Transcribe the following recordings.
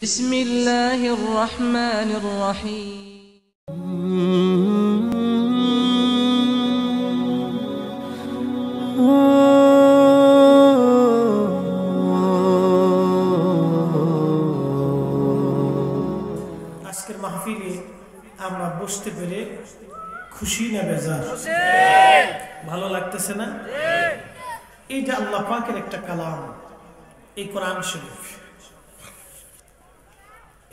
بسم الله الرحمن الرحيم আজকের মাহফিলে আমরা বসতে পেরে খুশি না বেজার? ভালো লাগতেছে না? এইটা আল্লাহ পাকের একটা কালাম, এই কোরআন শরীফ।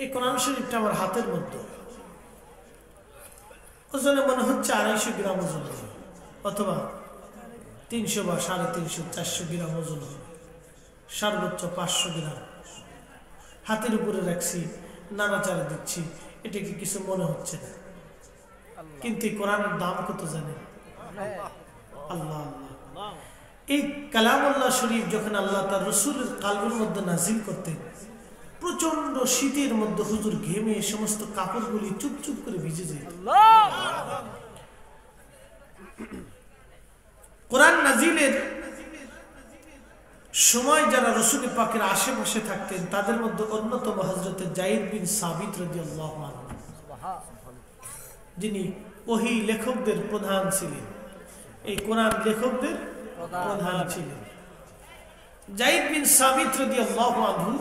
এই কোরআন শরীফটা আমার হাতের মধ্যে, ওজনে মনে হচ্ছে 250 গ্রাম ওজন হবে, অথবা 300 বা 350 400 গ্রাম ওজন হবে, সর্বোচ্চ 500 গ্রাম। হাতের উপরে রাখছি, নাড়াচাড়া দিচ্ছি, এটাকে কিছু মনে হচ্ছে না। কিন্তু এই কোরআনের দাম কত জানেন? আল্লাহ আল্লাহ। এই কালামুল্লাহ শরীফ যখন আল্লাহ তার রসুলের কালবের মধ্যে নাজিল করতেন, প্রচন্ড শীতের মধ্যে হুজুর ঘেমে সমস্ত কাপড়গুলি চুপ চুপ করে ভিজে যেত। কোরআন নাজিলের সময় যারা রসুল পাকের আশেপাশে থাকতেন, তাদের মধ্যে অন্যতম হযরত যায়েদ বিন সাবিত রাদিয়াল্লাহু আনহু, যিনি ওহী লেখকদের প্রধান ছিলেন, এই কোরআন লেখকদের প্রধান ছিলেন। যায়েদ বিন সাবিত রাদিয়াল্লাহু আনহু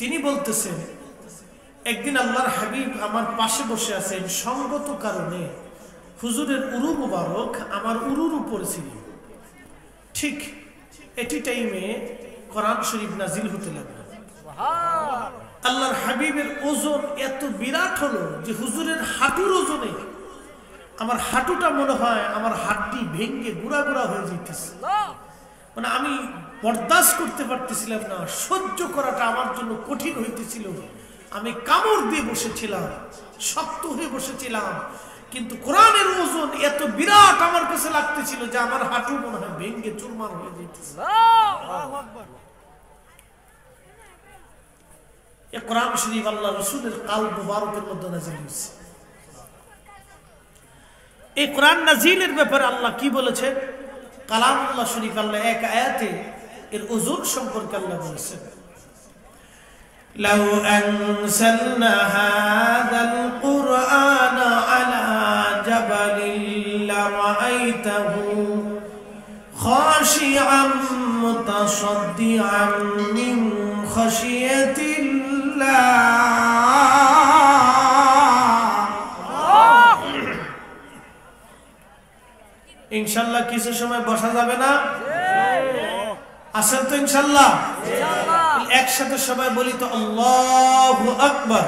তিনি বলতেছেন, একদিন আল্লাহর হাবিব আমার পাশে বসে আছেন, সঙ্গত কারণে হুজুরের উরু মুবারক আমার উরুর উপরে ছিল। ঠিক এটি টাইমে কোরআন শরীফ নাজিল হতে লাগলো। আল্লাহর হাবিবের ওজন এত বিরাট হলো যে হুজুরের হাঁটুর ওজনে আমার হাঁটুটা মনে হয় আমার হাড্ডি ভেঙে গুড়া গুড়া হয়ে যেতেছে। মানে আমি বরদাস্ত করতে পারতেছিলাম না, সহ্য করাটা আমার জন্য কঠিন হইতেছিল। আমি কামড় দিয়ে বসেছিলাম, শক্ত হয়ে বসেছিলাম, কিন্তু কোরআনের ওজন এত বিরাট আমার কাছে লাগতেছিল যে আমার হাঁটু মনে হয় ভেঙে চুরমার হয়ে যেতেছে। এই কোরআন শরীফ আল্লাহ রাসূলের কালব মুবারকের মধ্যে নাযিল হয়েছে। এই কোরআন নাজিলের ব্যাপারে আল্লাহ কি বলেছেন? কালামুল্লাহ শরীফ আল্লাহ এক আয়াতে এর ওজন সম্পর্কে আল্লাহ বলেছেন, লাউ আনসালনা হাযাল কুরআনা আলা জাবালিন লারাআইতাহু খাশিআম মুতাসাদ্দিআন মিন খাশিয়াতিল্লাহ। ইনশাআল্লাহ কিছু সময় বসা যাবে না? আসেন তো ইনশাআল্লাহ। একসাথে সবাই বলি তো আল্লাহু আকবার।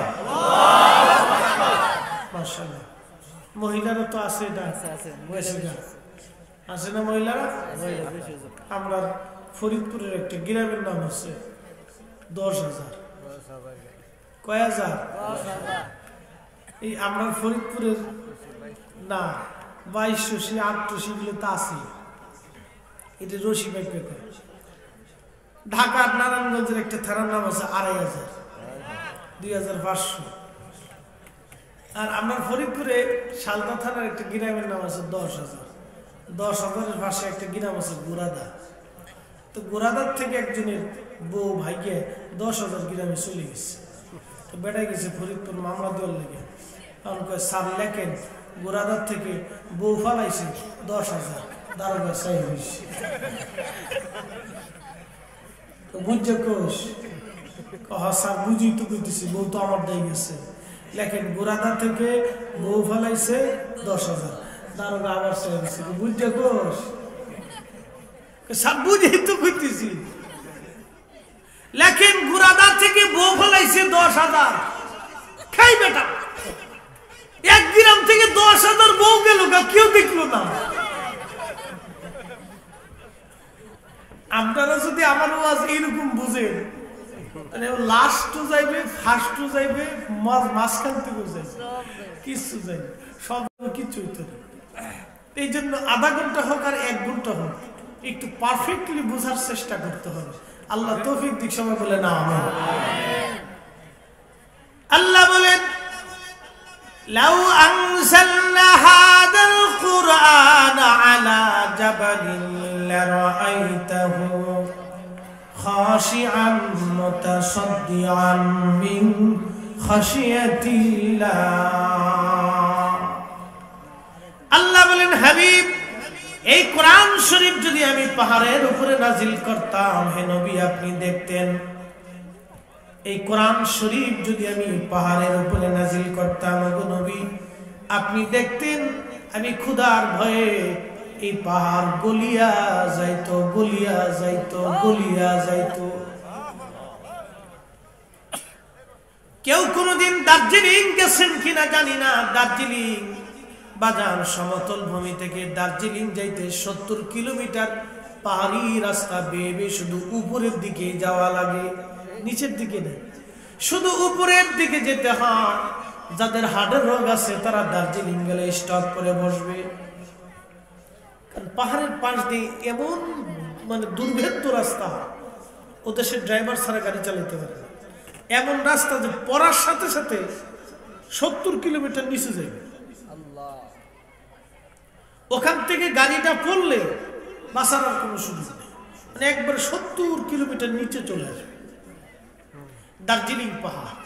মাশাআল্লাহ। মহিলারা তো আছে না? আছে না মহিলারা? আমরা ফরিদপুরের একটা গ্রামের নাম আছে 10,000। কয় হাজার? এই আমরা ফরিদপুরের না 2200 800 গুলো তো আছে। এটা রশি ব্যাংকে। ঢাকার নারায়ণগঞ্জের একটা থানার নাম আছে 2,500, 2,500। আর আমরা ফরিদপুরে শালদা থানার একটা গ্রামের নাম আছে 10,000। 10,000-এর পাশে একটা গ্রাম আছে গোরাদা। তো গোরাদার থেকে একজনের বউ ভাইকে 10,000 গ্রামে চলে গেছে। তো বেটাই গেছে ফরিদপুর মামলা দেওয়ার লেগে। কারণ স্যার লেখেন গোরাদার থেকে বউ ফালাইছে 10,000, দারোগা চাই হয়েছে। বুঝছে কোষ স্যার বুঝি তো বুঝতেছি, বউ তো আমার দায়ী গেছে। লেখেন গোরাদা থেকে বউ ফালাইছে 10,000, দারোগা আবার চাই হয়েছে। বুঝছে কোষ স্যার বুঝি তো বুঝতেছি। লেখেন গোরাদা থেকে বউ ফালাইছে 10,000। খাই বেটা, 1 গ্রাম থেকে 10,000 বউ গেল, কেউ দেখলো না। আপনারা যদি আমার ওয়াজ এইরকম বুঝেন, তাহলে লাস্টও যাইবে, ফার্স্টও যাইবে, মাঝখান থেকেও যাইবে, কিছু যাইবে, সব কিছু হইতে হবে। এই জন্য আধা ঘন্টা হোক আর 1 ঘন্টা হোক, একটু পারফেক্টলি বোঝার চেষ্টা করতে হবে। আল্লাহ তৌফিক দিক। সবাই বলে না আমিন। আল্লাহ বলেন, লাউ আনসালনা হাযাল কুরআনা আলা জাবালিন লারাআইতাহু খাশিআন মুতাসাদ্দিআন মিন খাশিয়াতিল্লাহ। আল্লাহ বলেন, হাবিব, এই কোরআন শরীফ যদি আমি পাহাড়ের উপরে নাজিল করতাম, হে নবী আপনি দেখতেন, এই কোরআন শরীফ যদি আমি পাহাড়ের উপরে নাজিল করতাম, ওগো নবী আপনি দেখতেন আমি ক্ষুধার ভয়ে এই পাহাড় গলিয়া যাইতো, গলিয়া যাইতো, গলিয়া যাইতো। কেউ কোনদিন দার্জিলিং গেছেন কিনা জানি না, দার্জিলিং বাজার সমতল ভূমি থেকে দার্জিলিং যাইতে 70 কিলোমিটার পাহাড়ি রাস্তা বেয়ে বেয়ে শুধু উপরের দিকে যাওয়া লাগে, নিচের দিকে না, শুধু উপরের দিকে যেতে হয়। যাদের হার্টের রোগ আছে তারা দার্জিলিং গেলে স্টপ করে বসবে, কারণ পাহাড়ের পাশ দিয়ে এমন মানে দুর্ভেদ্য রাস্তা, ও দেশের ড্রাইভার ছাড়া গাড়ি চালাতে পারে, এমন রাস্তা যে পড়ার সাথে সাথে 70 কিলোমিটার নিচে যাবে। ওখান থেকে গাড়িটা পড়লে বাঁচার আর কোনো সুযোগ নেই, মানে একবার 70 কিলোমিটার নিচে চলে আসবে দার্জিলিং পাহাড়।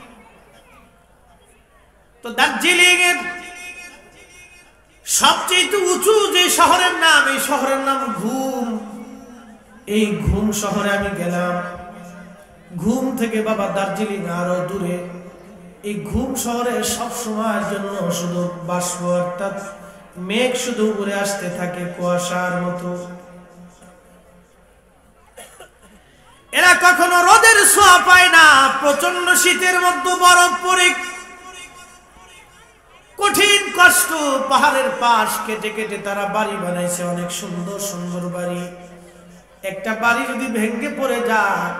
তো দার্জিলিং এর সবচেয়ে উঁচু যে শহরের নাম, এই শহরের নাম ঘুম। এই ঘুম শহরে আমি গেলাম। ঘুম থেকে বাবা দার্জিলিং আরো দূরে। এই ঘুম শহরে সব সময়ের জন্য শুধু বাষ্প, অর্থাৎ মেঘ শুধু উড়ে আসতে থাকে কুয়াশার মতো। এরা কখনো রোদের ছোঁয়া পায় না। প্রচন্ড শীতের মধ্যে বরফ পড়ে, কঠিন কষ্ট, পাহাড়ের পাশ কেটে কেটে তারা বাড়ি বানাইছে, অনেক সুন্দর সুন্দর বাড়ি। একটা বাড়ি যদি ভেঙে পড়ে যায়,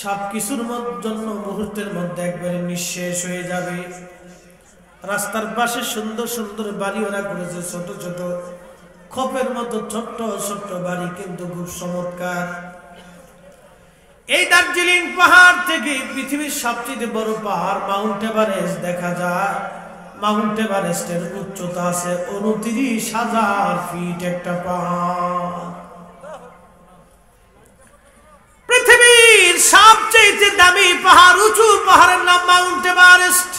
সবকিছুর জন্য মুহূর্তের মধ্যে একবারে নিঃশেষ হয়ে যাবে। রাস্তার পাশে সুন্দর সুন্দর বাড়ি ওরা করেছে, ছোট ছোট খোপের মতো ছোট্ট ছোট্ট বাড়ি, কিন্তু খুব চমৎকার। এই দার্জিলিং পাহাড় থেকে পৃথিবীর সবচেয়ে বড় পাহাড় মাউন্ট এভারেস্ট দেখা যায়। মাউন্ট এভারেস্টের উচ্চতা আছে 29,000 ফিট। একটা পাহাড়, পৃথিবীর সবচেয়ে দামি পাহাড়, উঁচু পাহাড়ের নাম মাউন্ট এভারেস্ট।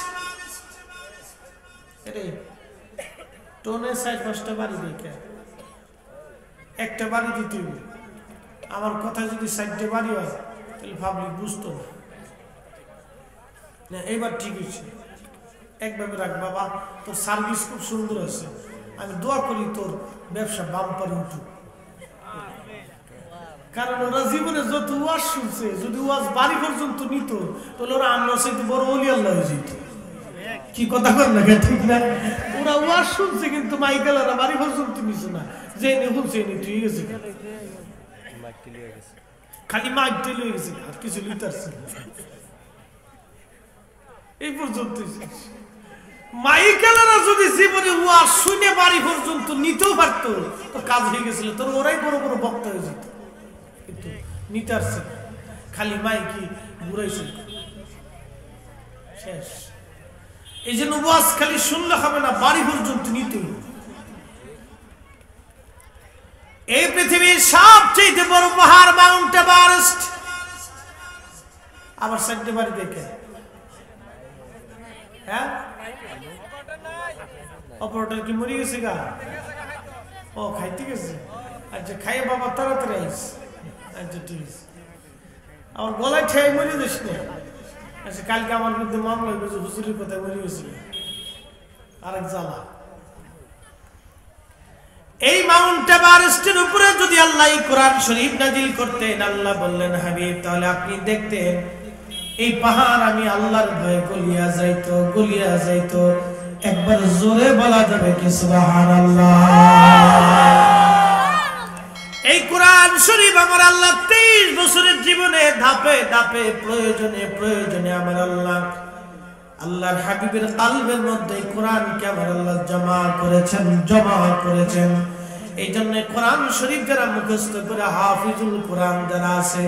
টোনে 4-5টা বাড়ি দেখে একটা বাড়ি দিতে হবে। আমার কথা যদি 4টে বাড়ি হয় তাহলে পাবলিক বুঝতো না। এইবার ঠিক আছে, একভাবে রাখ বাবা, তোর সার্ভিস খুব সুন্দর আছে, আমি দোয়া করি তোর ব্যবসা বাম্পারে উঠুক। কারণ ওরা জীবনে যত ওয়াজ শুনছে, যদি ওয়াজ বাড়ি পর্যন্ত নিত তাহলে ওরা আমরা সাথে বড় ওলি আল্লাহ হয়ে যেত। কি কথা কর না, ঠিক না? ওরা ওয়াজ শুনছে কিন্তু মাইকেলারা বাড়ি পর্যন্ত নিছে না, যে নে শুনছে নি ঠিক আছে, খালি মাইক টেল হয়ে গেছে, আর কিছু লিটারছে এই পর্যন্ত। মাইকেলারা যদি জীবনে ওয়াজ শুনে বাড়ি পর্যন্ত নিতেও পারতো তো কাজ হয়ে গেছিল, তোর ওরাই বড় বড় বক্তা হয়ে যেত, কিন্তু নিতে আসছে খালি মাইকি ঘুরাইছে শেষ। এই জন্য ওয়াজ খালি শুনলে হবে না, বাড়ি পর্যন্ত নিতে। এই পৃথিবীর সবচেয়ে বড় পাহাড় মাউন্ট এভারেস্ট। আবার 4টে বাড়ি দেখে, হ্যাঁ অপারেটর কি মরে গেছে গা? ও খাইতে গেছে, আচ্ছা খাইয়ে বাবা তাড়াতাড়ি আইস। আচ্ছা ঠিক আছে, আমার গলায় ঠেয়ে মরে যাস না। আচ্ছা কালকে আমার বিরুদ্ধে মামলা হয়েছে, হুজুরের কথায় মরে গেছিল, আরেক জ্বালা। এই মাউন্ট এভারেস্টের উপরে যদি আল্লাহ কোরআন শরীফ নাজিল করতেন, আল্লাহ বললেন হাবিব তাহলে আপনি দেখতেন এই পাহাড় আমি আল্লাহর ভয়ে গলিয়া যাইতো, গলিয়া যাইতো। একবার জোরে বলা যাবে কি সুবহানাল্লাহ? এই কোরআন শরীফ আমার আল্লাহ 23 বছরের জীবনে ধাপে ধাপে প্রয়োজনে প্রয়োজনে আমার আল্লাহর হাবিবের কালবের মধ্যে কোরআনকে আমার আল্লাহ জমা করেছেন, জমা করেছেন। এই জন্য কোরআন শরীফ যারা মুখস্থ করে হাফিজুল কোরআন যারা আছে,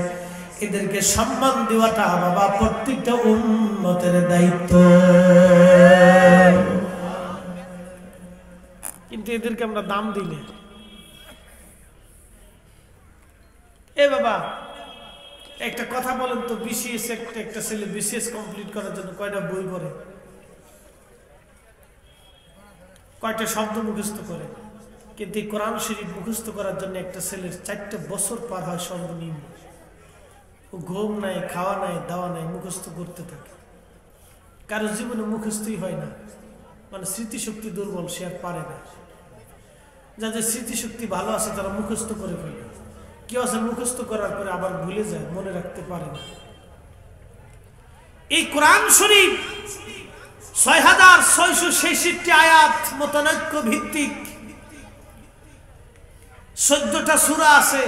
এদেরকে সম্মান দেওয়াটা বাবা প্রত্যেকটা উম্মতের দায়িত্ব। কিন্তু এদেরকে আমরা দাম দিলে, এ বাবা একটা কথা বলেন তো, বিসিএস একটা ছেলে বিসিএস কমপ্লিট করার জন্য কয়টা বই পড়ে, কয়টা শব্দ মুখস্থ করে? কিন্তু এই কোরআন শরীফ মুখস্থ করার জন্য একটা ছেলের 4টা বছর পার হয় সর্বনিম্ন। ও ঘুম নাই, খাওয়া নাই, দাওয়া নাই, মুখস্থ করতে থাকে। কারো জীবনে মুখস্থই হয় না, মানে স্মৃতিশক্তি দুর্বল, সে আর পারে না। যাদের স্মৃতিশক্তি ভালো আছে তারা মুখস্থ করে ফেলে। কেউ আছে মুখস্থ করার পরে আবার ভুলে যায়, মনে রাখতে পারে না। এই কোরআন শরীফ 6666 আয়াত মোতানৈক্য ভিত্তিক, 14টা সূরা আছে,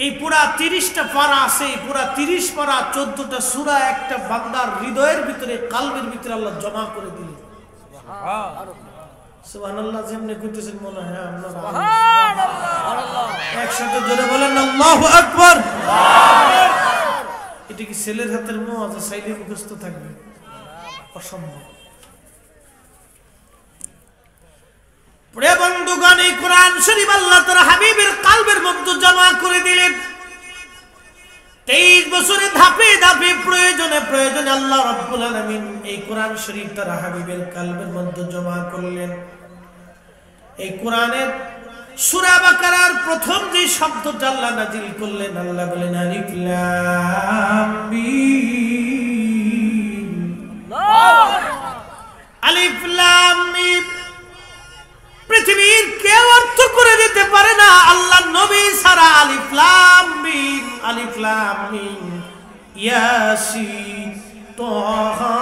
এই পুরা 30টা পারা আছে, এই পুরা 30 পারা 14টা সূরা একটা বান্দার হৃদয়ের ভিতরে, কালবের ভিতরে আল্লাহ জমা করে দিলেন। সুবহানাল্লাহ। যেমনি কইতেছেন মনে হয় আপনারা একসাথে জোরে বলেন আল্লাহু আকবার। এটা কি ছেলের হাতের মোয়াজ চাইলে মুখস্থ থাকবে? অসম্ভব। প্রিয় বন্ধুগণ, এই কোরআন শরীফ আল্লাহ তার হাবিবের কালবের মধ্যে জমা করে দিলেন। 23 বছরে ধাপে ধাপে প্রয়োজনে প্রয়োজনে আল্লাহ রাব্বুল আলামিন এই কোরআন শরীফ তার হাবিবের কালবের মধ্যে জমা করলেন। এই কোরআনের সূরা বাকারার প্রথম যে শব্দটা আল্লাহ নাযিল করলেন, আল্লাহ বলেন আলিফ লাম মিম। আলিফ লাম মিম পৃথিবীর কেউ অর্থ করে দিতে পারে না আল্লাহ নবী ছাড়া। আলিফ লাম মিম, আলিফ লাম মিম, ইয়াসিন, তাহা,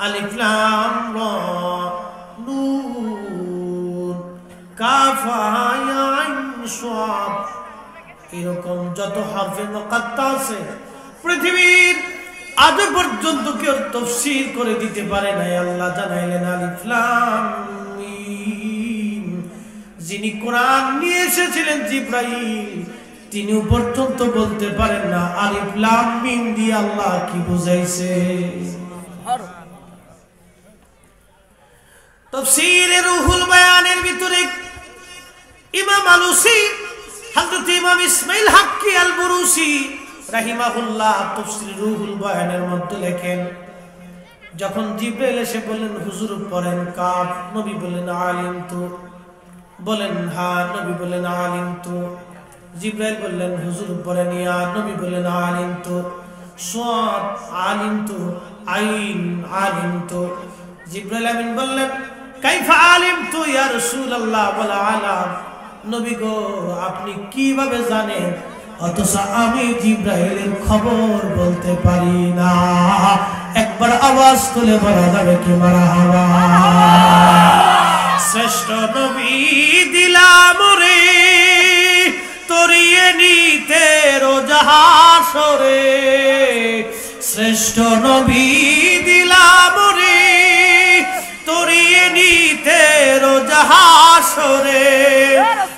আলিফ লাম রা, নুন, কাফ, হা, আইন, সাদ, এরকম যত হরফে মুকাত্তা আছে পৃথিবীর আজ পর্যন্ত কেউ তাফসীর করে দিতে পারে না। আল্লাহ জানাইলেন আলিফ লাম মিম। যিনি কোরআন নিয়ে এসেছিলেন জিবরাইল, তিনি পর্যন্ত বলতে পারেন না আলিফ লাম মিম দিয়ে আল্লাহ কি বুঝাইছে। তাফসীরে রুহুল বায়ানের ভিতরে ইমাম আলুসি, হযরত ইমাম ইসমাইল হাক্কি আল বুরুসি রাহিমাহুল্লাহ তাফসীর রুহুল বায়ানের মধ্যে লেখেন, যখন জিবরাইল এসে বললেন হুজুর পড়েন কাফ, নবী বললেন আলিমতু, বলেন হা, নবী বললেন আলিমতু। জিবরাইল বললেন হুজুর পড়েন ইয়া, নবী বললেন আলিমতু। সাদ, আলিমতু। আইন, আলিমতু। জিবরাইল আমিন বললেন কাইফা আলিমতু ইয়া রাসূলুল্লাহ ওয়ালা আলাম, নবী গো আপনি কিভাবে জানেন অথচ আমি জিবরাইলের খবর বলতে পারি না? একবার আওয়াজ তুলে বলা যাবে কি মারহাবা। শ্রেষ্ঠ নবী দিলাম রে তরিয়ে নিতে রোজ হাসরে, শ্রেষ্ঠ নবী দিলাম রে তরিয়ে নিতে রোজ হাসরে।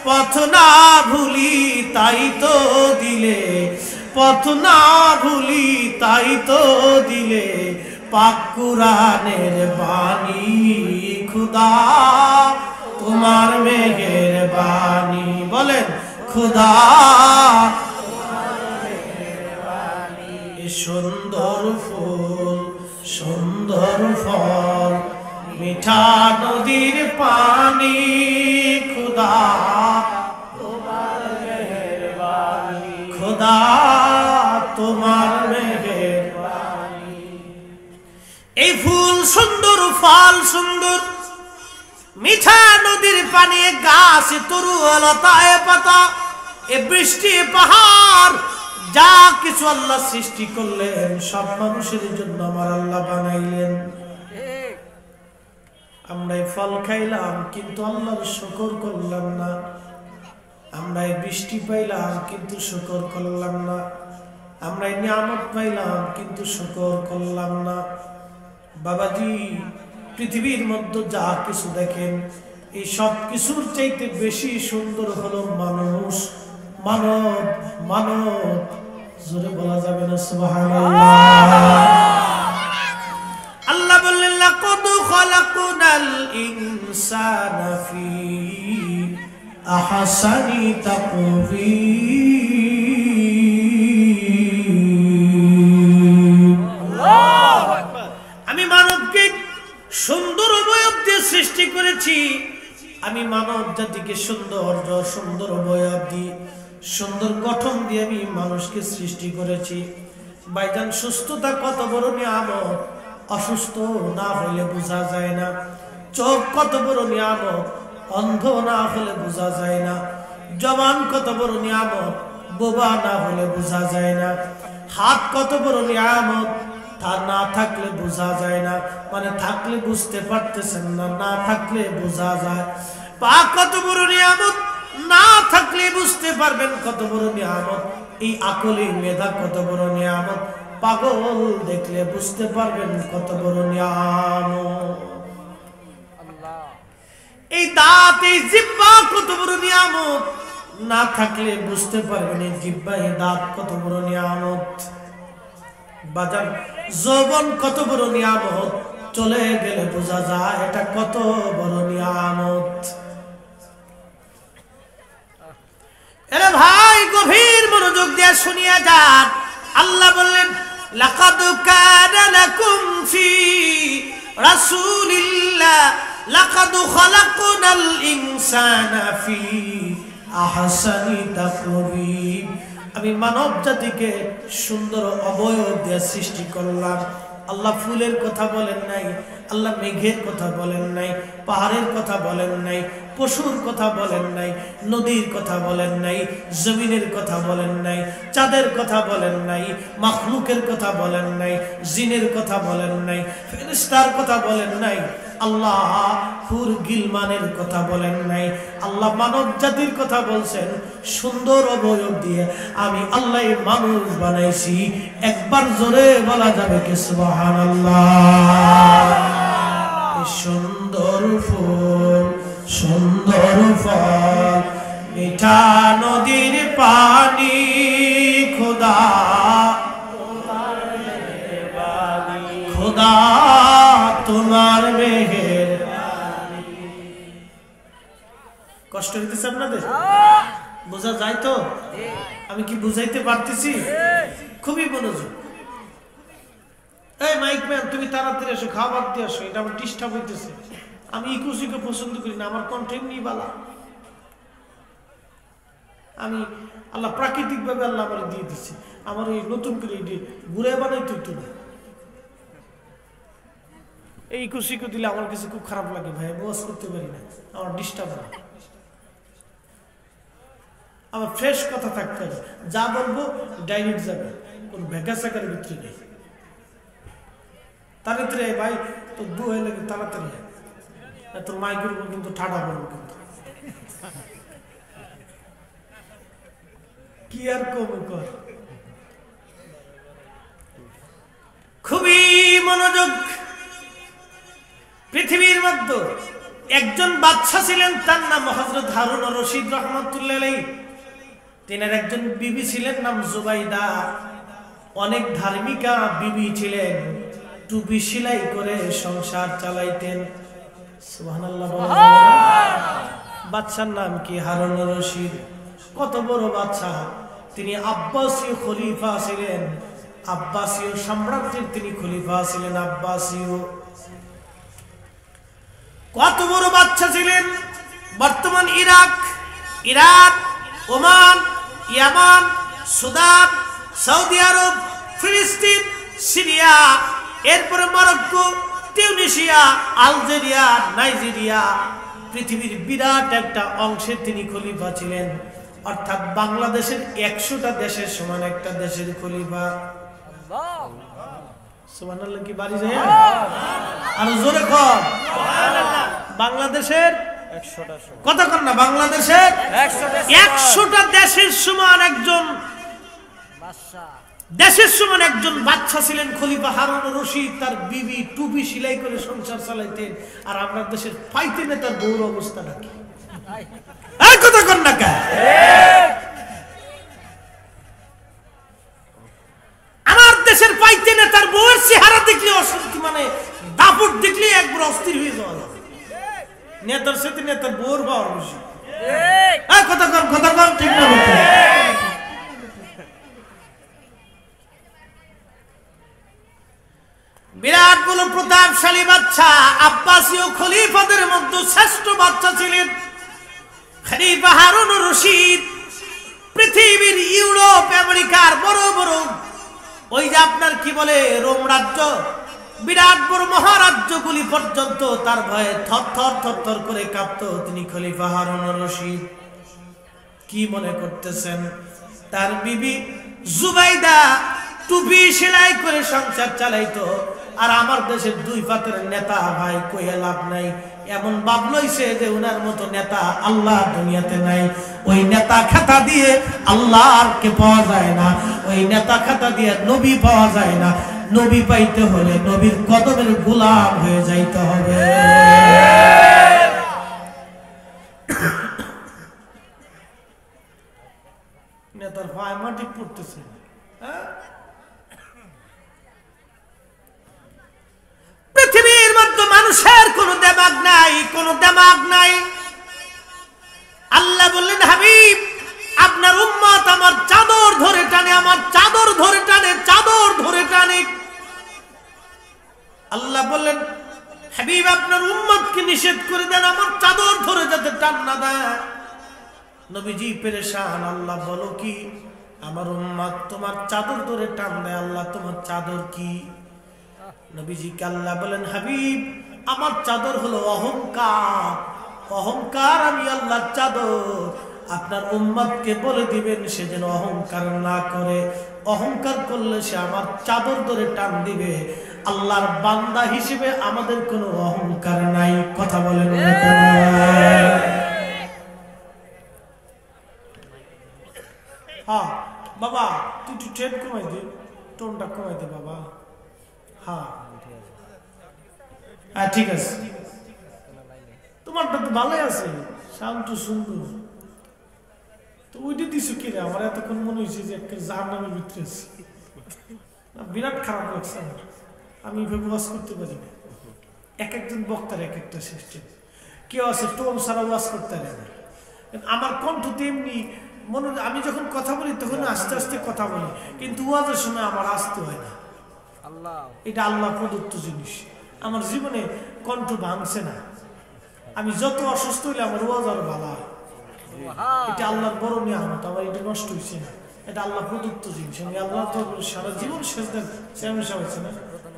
পথ না ভুলি তাই তো দিলে, পথ না ভুলি তাই তো দিলে, পাক কুরআনের বাণী খুদা তোমার মেহেরবানি। বলেন খুদা তোমার মেহেরবানি। সুন্দর ফুল সুন্দর ফল মিঠা নদীর পানি, খুদা তোমার মেহেরবানি, খুদা তোমার মেহেরবানি। এই ফুল সুন্দর, ফল সুন্দর, মিঠা নদীর পানি, গাছ তরু লতায় পাতা, এ বৃষ্টি পাহাড়, যা কিছু আল্লাহ সৃষ্টি করলেন সব মানুষের জন্য আমার আল্লাহ বানাইলেন। আমরা এই ফল খাইলাম কিন্তু আল্লাহর শুকর করলাম না, আমরা এই বৃষ্টি পাইলাম কিন্তু শুকর করলাম না, আমরা এই নিয়ামত পাইলাম কিন্তু শুকর করলাম না। বাবাজি, পৃথিবীর মধ্যে যা কিছু দেখেন এই সব কিছুর চাইতে বেশি সুন্দর হলো মানুষ, মানব, মানব। জোরে বলা যাবে না সুবহানাল্লাহ। আল্লাহ বললেন লাকাদ খালাকনাল ইনসানা ফি আহসানি তাকওয়িম। সুন্দর অবয়ব দিয়ে সৃষ্টি করেছি আমি মানব জাতিকে সৌন্দর্য সুন্দর অবয়ব দিয়ে সুন্দর গঠন দিয়ে আমি মানুষকে সৃষ্টি করেছি ভাইজান সুস্থতা কত বড় নিয়ামত অসুস্থ না হলে বোঝা যায় না চোখ কত বড় নিয়ামত অন্ধ না হলে বোঝা যায় না জবান কত বড় নিয়ামত বোবা না হলে বোঝা যায় না হাত কত বড় নিয়ামত তা না থাকলে বোঝা যায় না মানে থাকলে বুঝতে পারতেছেন না না থাকলে বোঝা যায় পা কত বড় নিয়ামত না থাকলে বুঝতে পারবেন কত বড় নিয়ামত এই আকলি মেধা কত বড় নিয়ামত পাগল দেখলে বুঝতে পারবেন কত বড় নিয়ামত এই দাঁত এই জিহ্বা কত বড় নিয়ামত না থাকলে বুঝতে পারবেন এই জিহ্বা এই দাঁত কত বড় নিয়ামত বাজার যৌবন কত বড় নিয়ামত চলে গেলে বোঝা যায় এটা কত বড় নিয়ামত এরে ভাই গভীর মনোযোগ দিয়ে শুনিয়া যান আল্লাহ বললেন লাকাদ কানা লাকুম ফি রাসূলিল্লাহ লাকাদ খালাকনাল ইনসানা ফি আহসানি তাকওয়িম আমি মানব জাতিকে সুন্দর অবয়ব দিয়ে সৃষ্টি করলাম আল্লাহ ফুলের কথা বলেন নাই আল্লাহ মেঘের কথা বলেন নাই পাহাড়ের কথা বলেন নাই পশুর কথা বলেন নাই নদীর কথা বলেন নাই জমিনের কথা বলেন নাই চাঁদের কথা বলেন নাই মাখলুকের কথা বলেন নাই জিনের কথা বলেন নাই ফেরেশতার কথা বলেন নাই আল্লাহ হুর গিলমানের কথা বলেন নাই আল্লাহ মানব জাতির কথা বলছেন সুন্দর অবয়ব দিয়ে আমি আল্লাহ মানুষ বানাইছি একবার জোরে বলা যাবে কি সুবহানাল্লাহ সুন্দর ফুল সুন্দর ফল মিঠা নদীর পানি খোদা খোদা তোমার মেহের কষ্ট হইতেছে আপনাদের বোঝা যায় তো আমি কি বুঝাইতে পারতেছি খুবই মনোযোগ এই মাইক ম্যান তুমি তাড়াতাড়ি এসো খাবার দিয়ে আসো এটা আমার ডিস্টার্ব হইতেছে আমি ইকুসিকে পছন্দ করি না আমার কণ্ঠ এমনি বালা আমি আল্লাহ প্রাকৃতিক ভাবে আল্লাহ আমার দিয়ে দিচ্ছে আমার এই নতুন করে ঘুরে বানাইতে হইতো না এই ইকুসিকে দিলে আমার কাছে খুব খারাপ লাগে ভাই বস করতে পারি না আমার ডিস্টার্ব হয় আমার ফ্রেশ কথা থাকতে হবে যা বলবো ডাইরেক্ট যাবে কোন ভেগা সাকার ভিতরে নেই তাড়াতাড়ি ভাই তোর দু হয়ে লাগে তাড়াতাড়ি তোর মাইকের উপর কিন্তু ঠাডা বলবো কিন্তু কি আর কম কর খুবই মনোযোগ পৃথিবীর মধ্যে একজন বাদশা ছিলেন তার নাম হযরত হারুন রশিদ রাহমাতুল্লাহ আলাইহি তিনার একজন বিবি ছিলেন নাম জুবাইদা অনেক ধার্মিকা বিবি ছিলেন টুপি সেলাই করে সংসার চালাইতেন সুবহানাল্লাহ বাদশার নাম কি হারুন রশিদ কত বড় বাদশা তিনি আব্বাসীয় খলিফা ছিলেন আব্বাসীয় সাম্রাজ্যের তিনি খলিফা ছিলেন আব্বাসীয় কত বড় বাদশা ছিলেন বর্তমান Iraq Oman Yemen Sudan Saudi Arab ফিলিস্তিন সিরিয়া এরপরে মরক্কো টিউনিসিয়া আলজেরিয়া নাইজেরিয়া পৃথিবীর বিরাট একটা অংশের তিনি খলিফা ছিলেন অর্থাৎ বাংলাদেশের 100টা দেশের সমান একটা দেশের খলিফা সুবহানাল্লাহ কি বাড়ি যায় আর জোরে কর বাংলাদেশের 100টা কত কর না বাংলাদেশের 100টা দেশের সমান একজন বাদশা দেশের সমান একজন বাদশা ছিলেন খলিফা হারুন রশিদ তার বিবি টুপি সেলাই করে সংসার চালাইতেন আর আমরা দেশের পাইতে নেতার বউর অবস্থা নাকি এই কথা কর না কা আমার দেশের পাইতে নেতার বউয়ের চেহারা দেখলে অশান্তি মানে দাপট দেখলে একবার অস্থির হয়ে যাওয়া যাবে নেতার সাথে নেতার বউর পাওয়ার বেশি এই কথা কর ঠিক না বিরাট বড় প্রতাপশালী বাচ্চা, আব্বাসীয় খলিফাদের মধ্যে শ্রেষ্ঠ বাচ্চা ছিলেন খলিফা হারুনুর রশিদ। পৃথিবীর ইউরোপ আমেরিকার বড় বড় ওই যে আপনার কি বলে রোম রাজ্য, বিরাট বড় মহারাজ্যগুলি পর্যন্ত তার ভয়ে থরথর করে কাঁপতো তিনি খলিফা হারুনুর রশিদ। কি মনে করতেছেন তার বিবি জুবাইদা টুপি সেলাই করে সংসার চালাইতো, আর আমার দেশের দুই পাতের নেতা ভাই কইয়া লাভ নাই, এমন ভাব লইছে যে উনার মতো নেতা আল্লাহ দুনিয়াতে নাই। ওই নেতা খাতা দিয়ে আল্লাহকে পাওয়া যায় না, ওই নেতা খাতা দিয়ে নবী পাওয়া যায় না। নবী পাইতে হলে নবীর কদমের গোলাম হয়ে যাইতে হবে। নেতার পায়ে মাটি পড়তেছে। পৃথিবীর মধ্যে মানুষের কোনো দেমাগ নাই, কোনো দেমাগ নাই। আল্লাহ বললেন হাবিব আপনার উম্মত আমার চাদর ধরে টানে, আমার চাদর ধরে টানে, চাদর ধরে টানে। আল্লাহ বললেন হাবিব আপনার উম্মতকে নিষেধ করে দেন আমার চাদর ধরে যাতে টান না দেয়। নবীজি পেরেশান, আল্লাহ বলো কি আমার উম্মত তোমার চাদর ধরে টান দেয়, আল্লাহ তোমার চাদর কি? নবীজিকে আল্লাহ বলেন হাবিব আমার চাদর হলো অহংকার, অহংকার আমি আল্লাহর চাদর। আপনার উম্মতকে বলে দিবেন সে যেন অহংকার না করে, অহংকার করলে সে আমার চাদর ধরে টান দিবে। আল্লাহর বান্দা হিসেবে আমাদের কোনো অহংকার নাই। কথা বলেন না কেন? হ্যাঁ বাবা তুই একটু ট্রেন কমাই দে, টোনটা কমাই দে বাবা। হ্যাঁ হ্যাঁ ঠিক আছে, তোমারটা তো ভালোই আছে, সাউন্ড তো সুন্দর। তো ওইটা দিছো কি রে? আমার এতক্ষণ মনে হয়েছে যে একটা জাহান্নামের ভিতরে আছে। বিরাট খারাপ লাগছে আমার, আমি এইভাবে ওয়াজ করতে পারি না। এক একজন বক্তার এক একটা সিস্টেম, কেউ আছে টোন ছাড়া ওয়াজ করতে পারে না। আমার কণ্ঠ তেমনি মনে, আমি যখন কথা বলি তখন আস্তে আস্তে কথা বলি, কিন্তু ওয়াজের সময় আমার আসতে হয় না। এটা আল্লাহ প্রদত্ত জিনিস। আমার জীবনে কণ্ঠ ভাঙছে না, আমি যত অসুস্থ হইলে আমার ওয়াজ আরো ভালো হয়। এটা আল্লাহর বড় নিয়ামত, আমার এটা নষ্ট হয়েছে না, এটা আল্লাহ প্রদত্ত জিনিস। আমি আল্লাহ তো সারা জীবন শেষদেন হয়েছে না।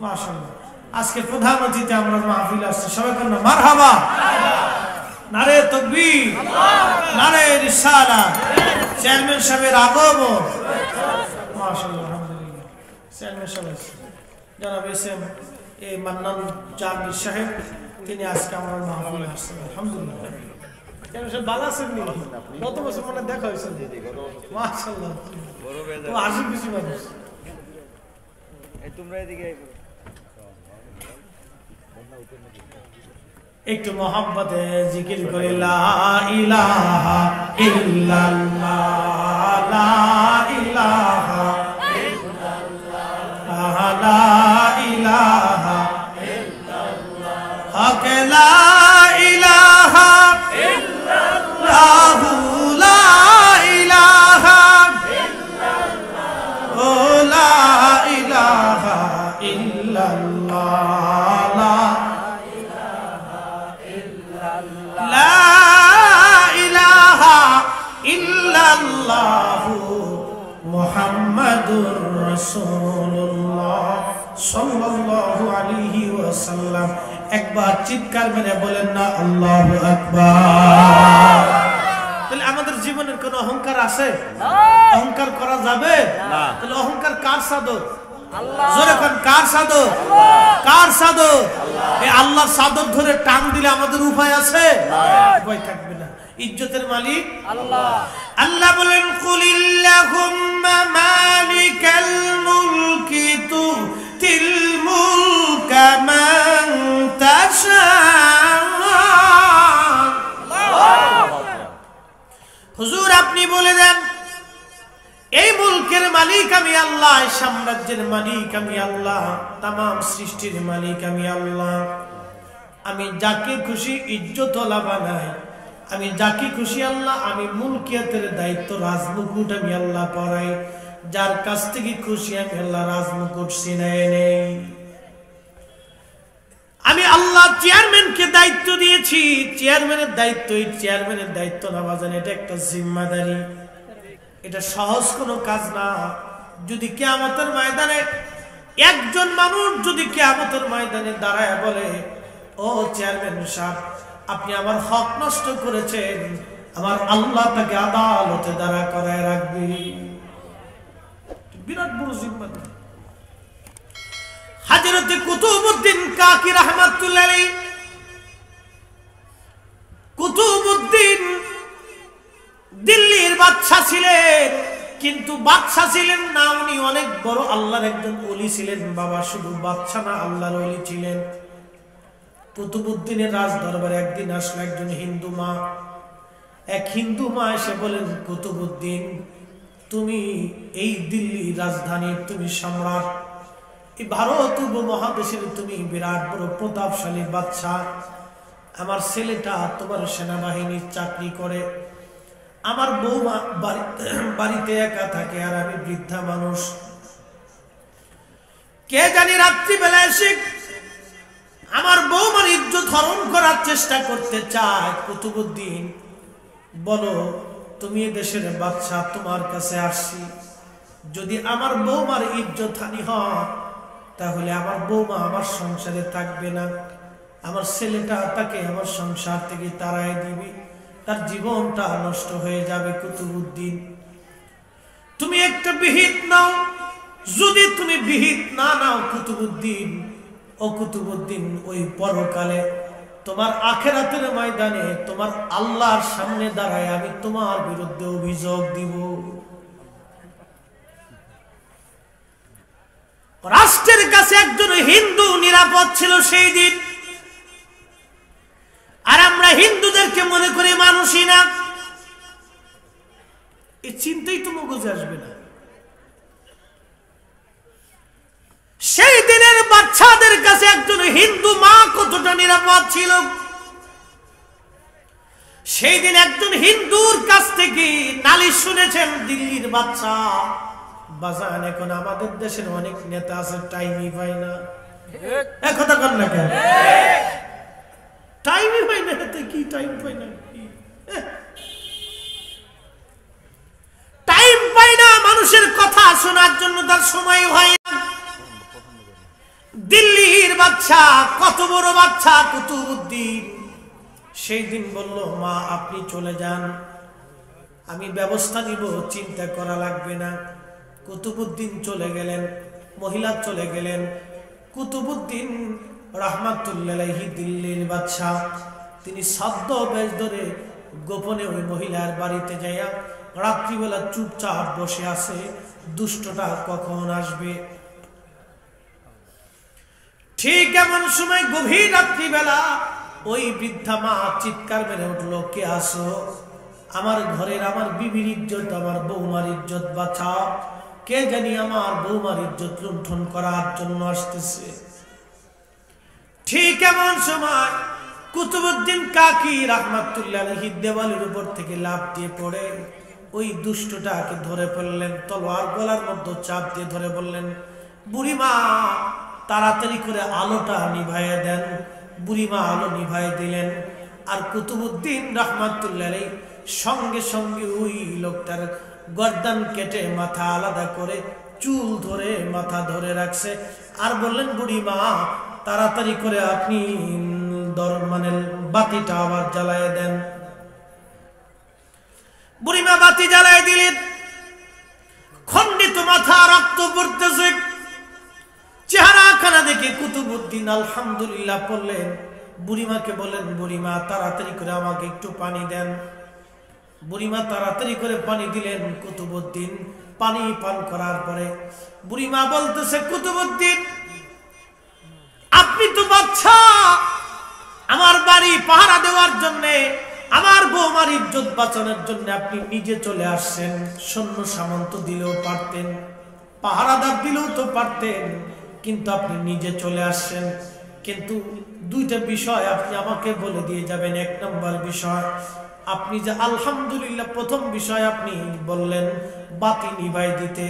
মাশাআল্লাহ আজকে প্রধান অতিথি আমরা মাহফিল আসছে, সবাই কন্যা মারহাবা, নারে তাকবীর, নারে রিসালাত, চেয়ারম্যান সাহেবের আগমন। মাশাআল্লাহ আলহামদুলিল্লাহ চেয়ারম্যান সাহেব জনাব এসএম এ মান্নান জাহাঙ্গীর সাহেব, তিনি আজকে আমার মাহফিলে আসছেন। আলহামদুলিল্লাহ ভালো আছেন নি? গত বছর মানে দেখা হয়েছে। মাশাআল্লাহ হাসি খুশি মানুষ। একটু মোহাম্মতে জিকির করে লা ইলাহা ইল্লাল্লাহ, লা ইলাহা ইল্লাল্লাহ, লা ইলাহা ইল্লাল্লাহ, হক লা ইলাহা ইল্লাল্লাহ, লা ইলাহা ইল্লাল্লাহ, ও লা ইলাহা ইল্লাল্লাহ, লা ইলাহা ইল্লাল্লাহ মুহাম্মাদুর রাসূলুল্লাহ সাল্লাল্লাহু আলাইহি ওয়াসাল্লাম। একবার চিৎকার মেরে বলেন না আল্লাহু আকবার। তাহলে আমাদের জীবনের কোনো অহংকার আছে? অহংকার করা যাবে না। তাহলে অহংকার কার সাদর? কার চাদর? কার চাদর? এই আল্লাহর চাদর ধরে টান দিলে আমাদের উপায় আছে? উপায় থাকবে না। ইজ্জতের মালিক আল্লাহ। আল্লাহ বলেন কুলিল্লাহুম্মা মালিকাল মুলকি তুতিল মুলকা মান তাশা। হুজুর আপনি বলে দেন এই মুলকের মালিক আমি আল্লাহ, সাম্রাজ্যের মালিক আমি আল্লাহ, তামাম সৃষ্টির মালিক আমি আল্লাহ। আমি যাকে খুশি ইজ্জতওয়ালা বানাই, আমি যাকে খুশি আল্লাহ আমি মুলকিয়াতের দায়িত্ব রাজমুকুট আমি আল্লাহ পরাই, যার কাছ থেকে খুশি আমি আল্লাহ রাজমুকুট ছিনায় নেই। দিয়েছি চেয়ারম্যানের দায়িত্ব, এই চেয়ারম্যানের দায়িত্ব না বাজান, এটা একটা জিম্মাদারি, এটা সহজ কোনো কাজ না। যদি কিয়ামতের ময়দানে একজন মানুষ যদি কিয়ামতের ময়দানে দাঁড়ায় বলে, ও চেয়ারম্যান সাহেব আপনি আমার হক নষ্ট করেছেন, আমার আল্লাহ তাকে আদালতে দাঁড়া করায় রাখবে। বিরাট বড় জিম্মাদারি। হযরত কুতুবউদ্দিন কাকি রাহমাতুল্লাহ আলাইহি, কুতুবউদ্দিন দিল্লির বাদশা ছিলেন, কিন্তু বাদশা ছিলেন না, উনি অনেক বড় আল্লাহর একজন ওলি ছিলেন। বাবা শুধু বাদশা না, আল্লাহর ওলি ছিলেন। কুতুবউদ্দিনের রাজ দরবারে একদিন আসলো একজন হিন্দু মা। এক হিন্দু মা এসে বলেন, কুতুবউদ্দিন তুমি এই দিল্লি রাজধানীর তুমি সম্রাট, এই ভারত উপমহাদেশের তুমি বিরাট বড় প্রতাপশালী বাদশা। আমার ছেলেটা তোমার সেনাবাহিনীর চাকরি করে, আমার বৌমা বাড়িতে একা থাকে, আর আমি বৃদ্ধা মানুষ। কে জানি রাত্রিবেলা এসে আমার বৌমার ইজ্জত হরণ করার চেষ্টা করতে চায়। কুতুবউদ্দিন বলো, তুমি এ দেশের বাদশা, তোমার কাছে আসছি, যদি আমার বৌমার ইজ্জত হানি হয় তাহলে আমার বৌমা আমার সংসারে থাকবে না, আমার ছেলেটা তাকে আমার সংসার থেকে তাড়ায় দিবে, তার জীবনটা নষ্ট হয়ে যাবে। কুতুবউদ্দিন তুমি একটা বিহিত নাও, যদি তুমি বিহিত না নাও কুতুবউদ্দিন, ও কুতুবউদ্দিন ওই পরকালে তোমার আখিরাতের ময়দানে তোমার আল্লাহর সামনে দাঁড়ায় আমি তোমার বিরুদ্ধে অভিযোগ দিব। রাষ্ট্রের কাছে একজন হিন্দু নিরাপদ ছিল সেই দিন, আর আমরা হিন্দুদেরকে মনে করি মানুষই না। এই চিন্তাই তো মগজে আসবে না। সেই দিনের বাচ্চাদের কাছে একজন হিন্দু মা কতটা নিরাপদ ছিল। সেই দিন একজন হিন্দুর কাছ থেকে নালিশ শুনেছেন দিল্লির বাদশা। বাজান এখন আমাদের দেশের অনেক নেতা আছে, টাইমই পায় না। কথা কর না কেন? টাইমই পায় না, কি টাইম পায় না, টাইম পায় না মানুষের কথা শোনার জন্য, তার সময় হয় না। দিল্লির বাদশা, কত বড় বাদশা কুতুবউদ্দিন, সেই দিন বলল, মা আপনি চলে যান, আমি ব্যবস্থা নিব, চিন্তা করা লাগবে না। কুতুবউদ্দিন চলে গেলেন, মহিলা চলে গেলেন। কুতুবউদ্দিন রাহমাতুল্লাহ আলাইহি দিল্লির বাদশা, তিনি সাধ্য বেশ ধরে গোপনে ওই মহিলার বাড়িতে যাইয়া রাত্রিবেলা চুপচাপ বসে আছে, দুষ্টটা কখন আসবে। ঠিক এমন সময় গভীর রাত্রিবেলা ওই বৃদ্ধা মা চিৎকার মেরে উঠলো, কে আসো? আমার ঘরের আমার বিবির ইজ্জত, আমার বৌমার ইজ্জত বাঁচাও, কে জানি আমার বৌমার ইজ্জত লুণ্ঠন করার জন্য আসতেছে। ঠিক এমন সময় কুতুবউদ্দিন কাকি রাহমাতুল্লাহ আলাইহি দেওয়ালের উপর থেকে লাফ দিয়ে পড়ে ওই দুষ্টটাকে ধরে ফেললেন, তলোয়ার গলার মধ্যে চাপ দিয়ে ধরে বললেন, বুড়িমা তাড়াতাড়ি করে আলোটা নিভাইয়া দেন। বুড়িমা আলো নিভাই দিলেন, আর কুতুবউদ্দিন রাহমাতুল্লাহ আলাইহি সঙ্গে সঙ্গে ওই লোকটার গর্দান কেটে মাথা আলাদা করে চুল ধরে মাথা ধরে রাখছে, আর বললেন, বুড়িমা তাড়াতাড়ি করে আপনি মানে বাতিটা আবার জ্বালায় দেন। বুড়িমা বাতি জ্বালায় দিলেন, খণ্ডিত মাথা, রক্ত পড়তেছে। চেহারা খানা দেখে কুতুবউদ্দিন আলহামদুলিল্লাহ পড়লেন। বুড়িমাকে বলেন, বুড়িমা তাড়াতাড়ি করে আমাকে একটু পানি দেন। বুড়িমা তাড়াতাড়ি করে পানি দিলেন। কুতুবউদ্দিন পানি পান করার পরে বুড়িমা বলতেছে, কুতুবউদ্দিন আপনি তো বাদশা, আমার বাড়ি পাহারা দেওয়ার জন্য, আমার বৌমার ইজ্জত বাঁচানোর জন্য আপনি নিজে চলে আসছেন। সৈন্য সামন্ত দিলেও পারতেন, পাহারাদার দিলেও তো পারতেন, কিন্তু আপনি নিজে চলে আসছেন। কিন্তু দুইটা বিষয় আপনি আমাকে বলে দিয়ে যাবেন। এক নম্বর বিষয়, আপনি যে আলহামদুলিল্লাহ প্রথম বিষয় আপনি বললেন বাতি নিভাই দিতে,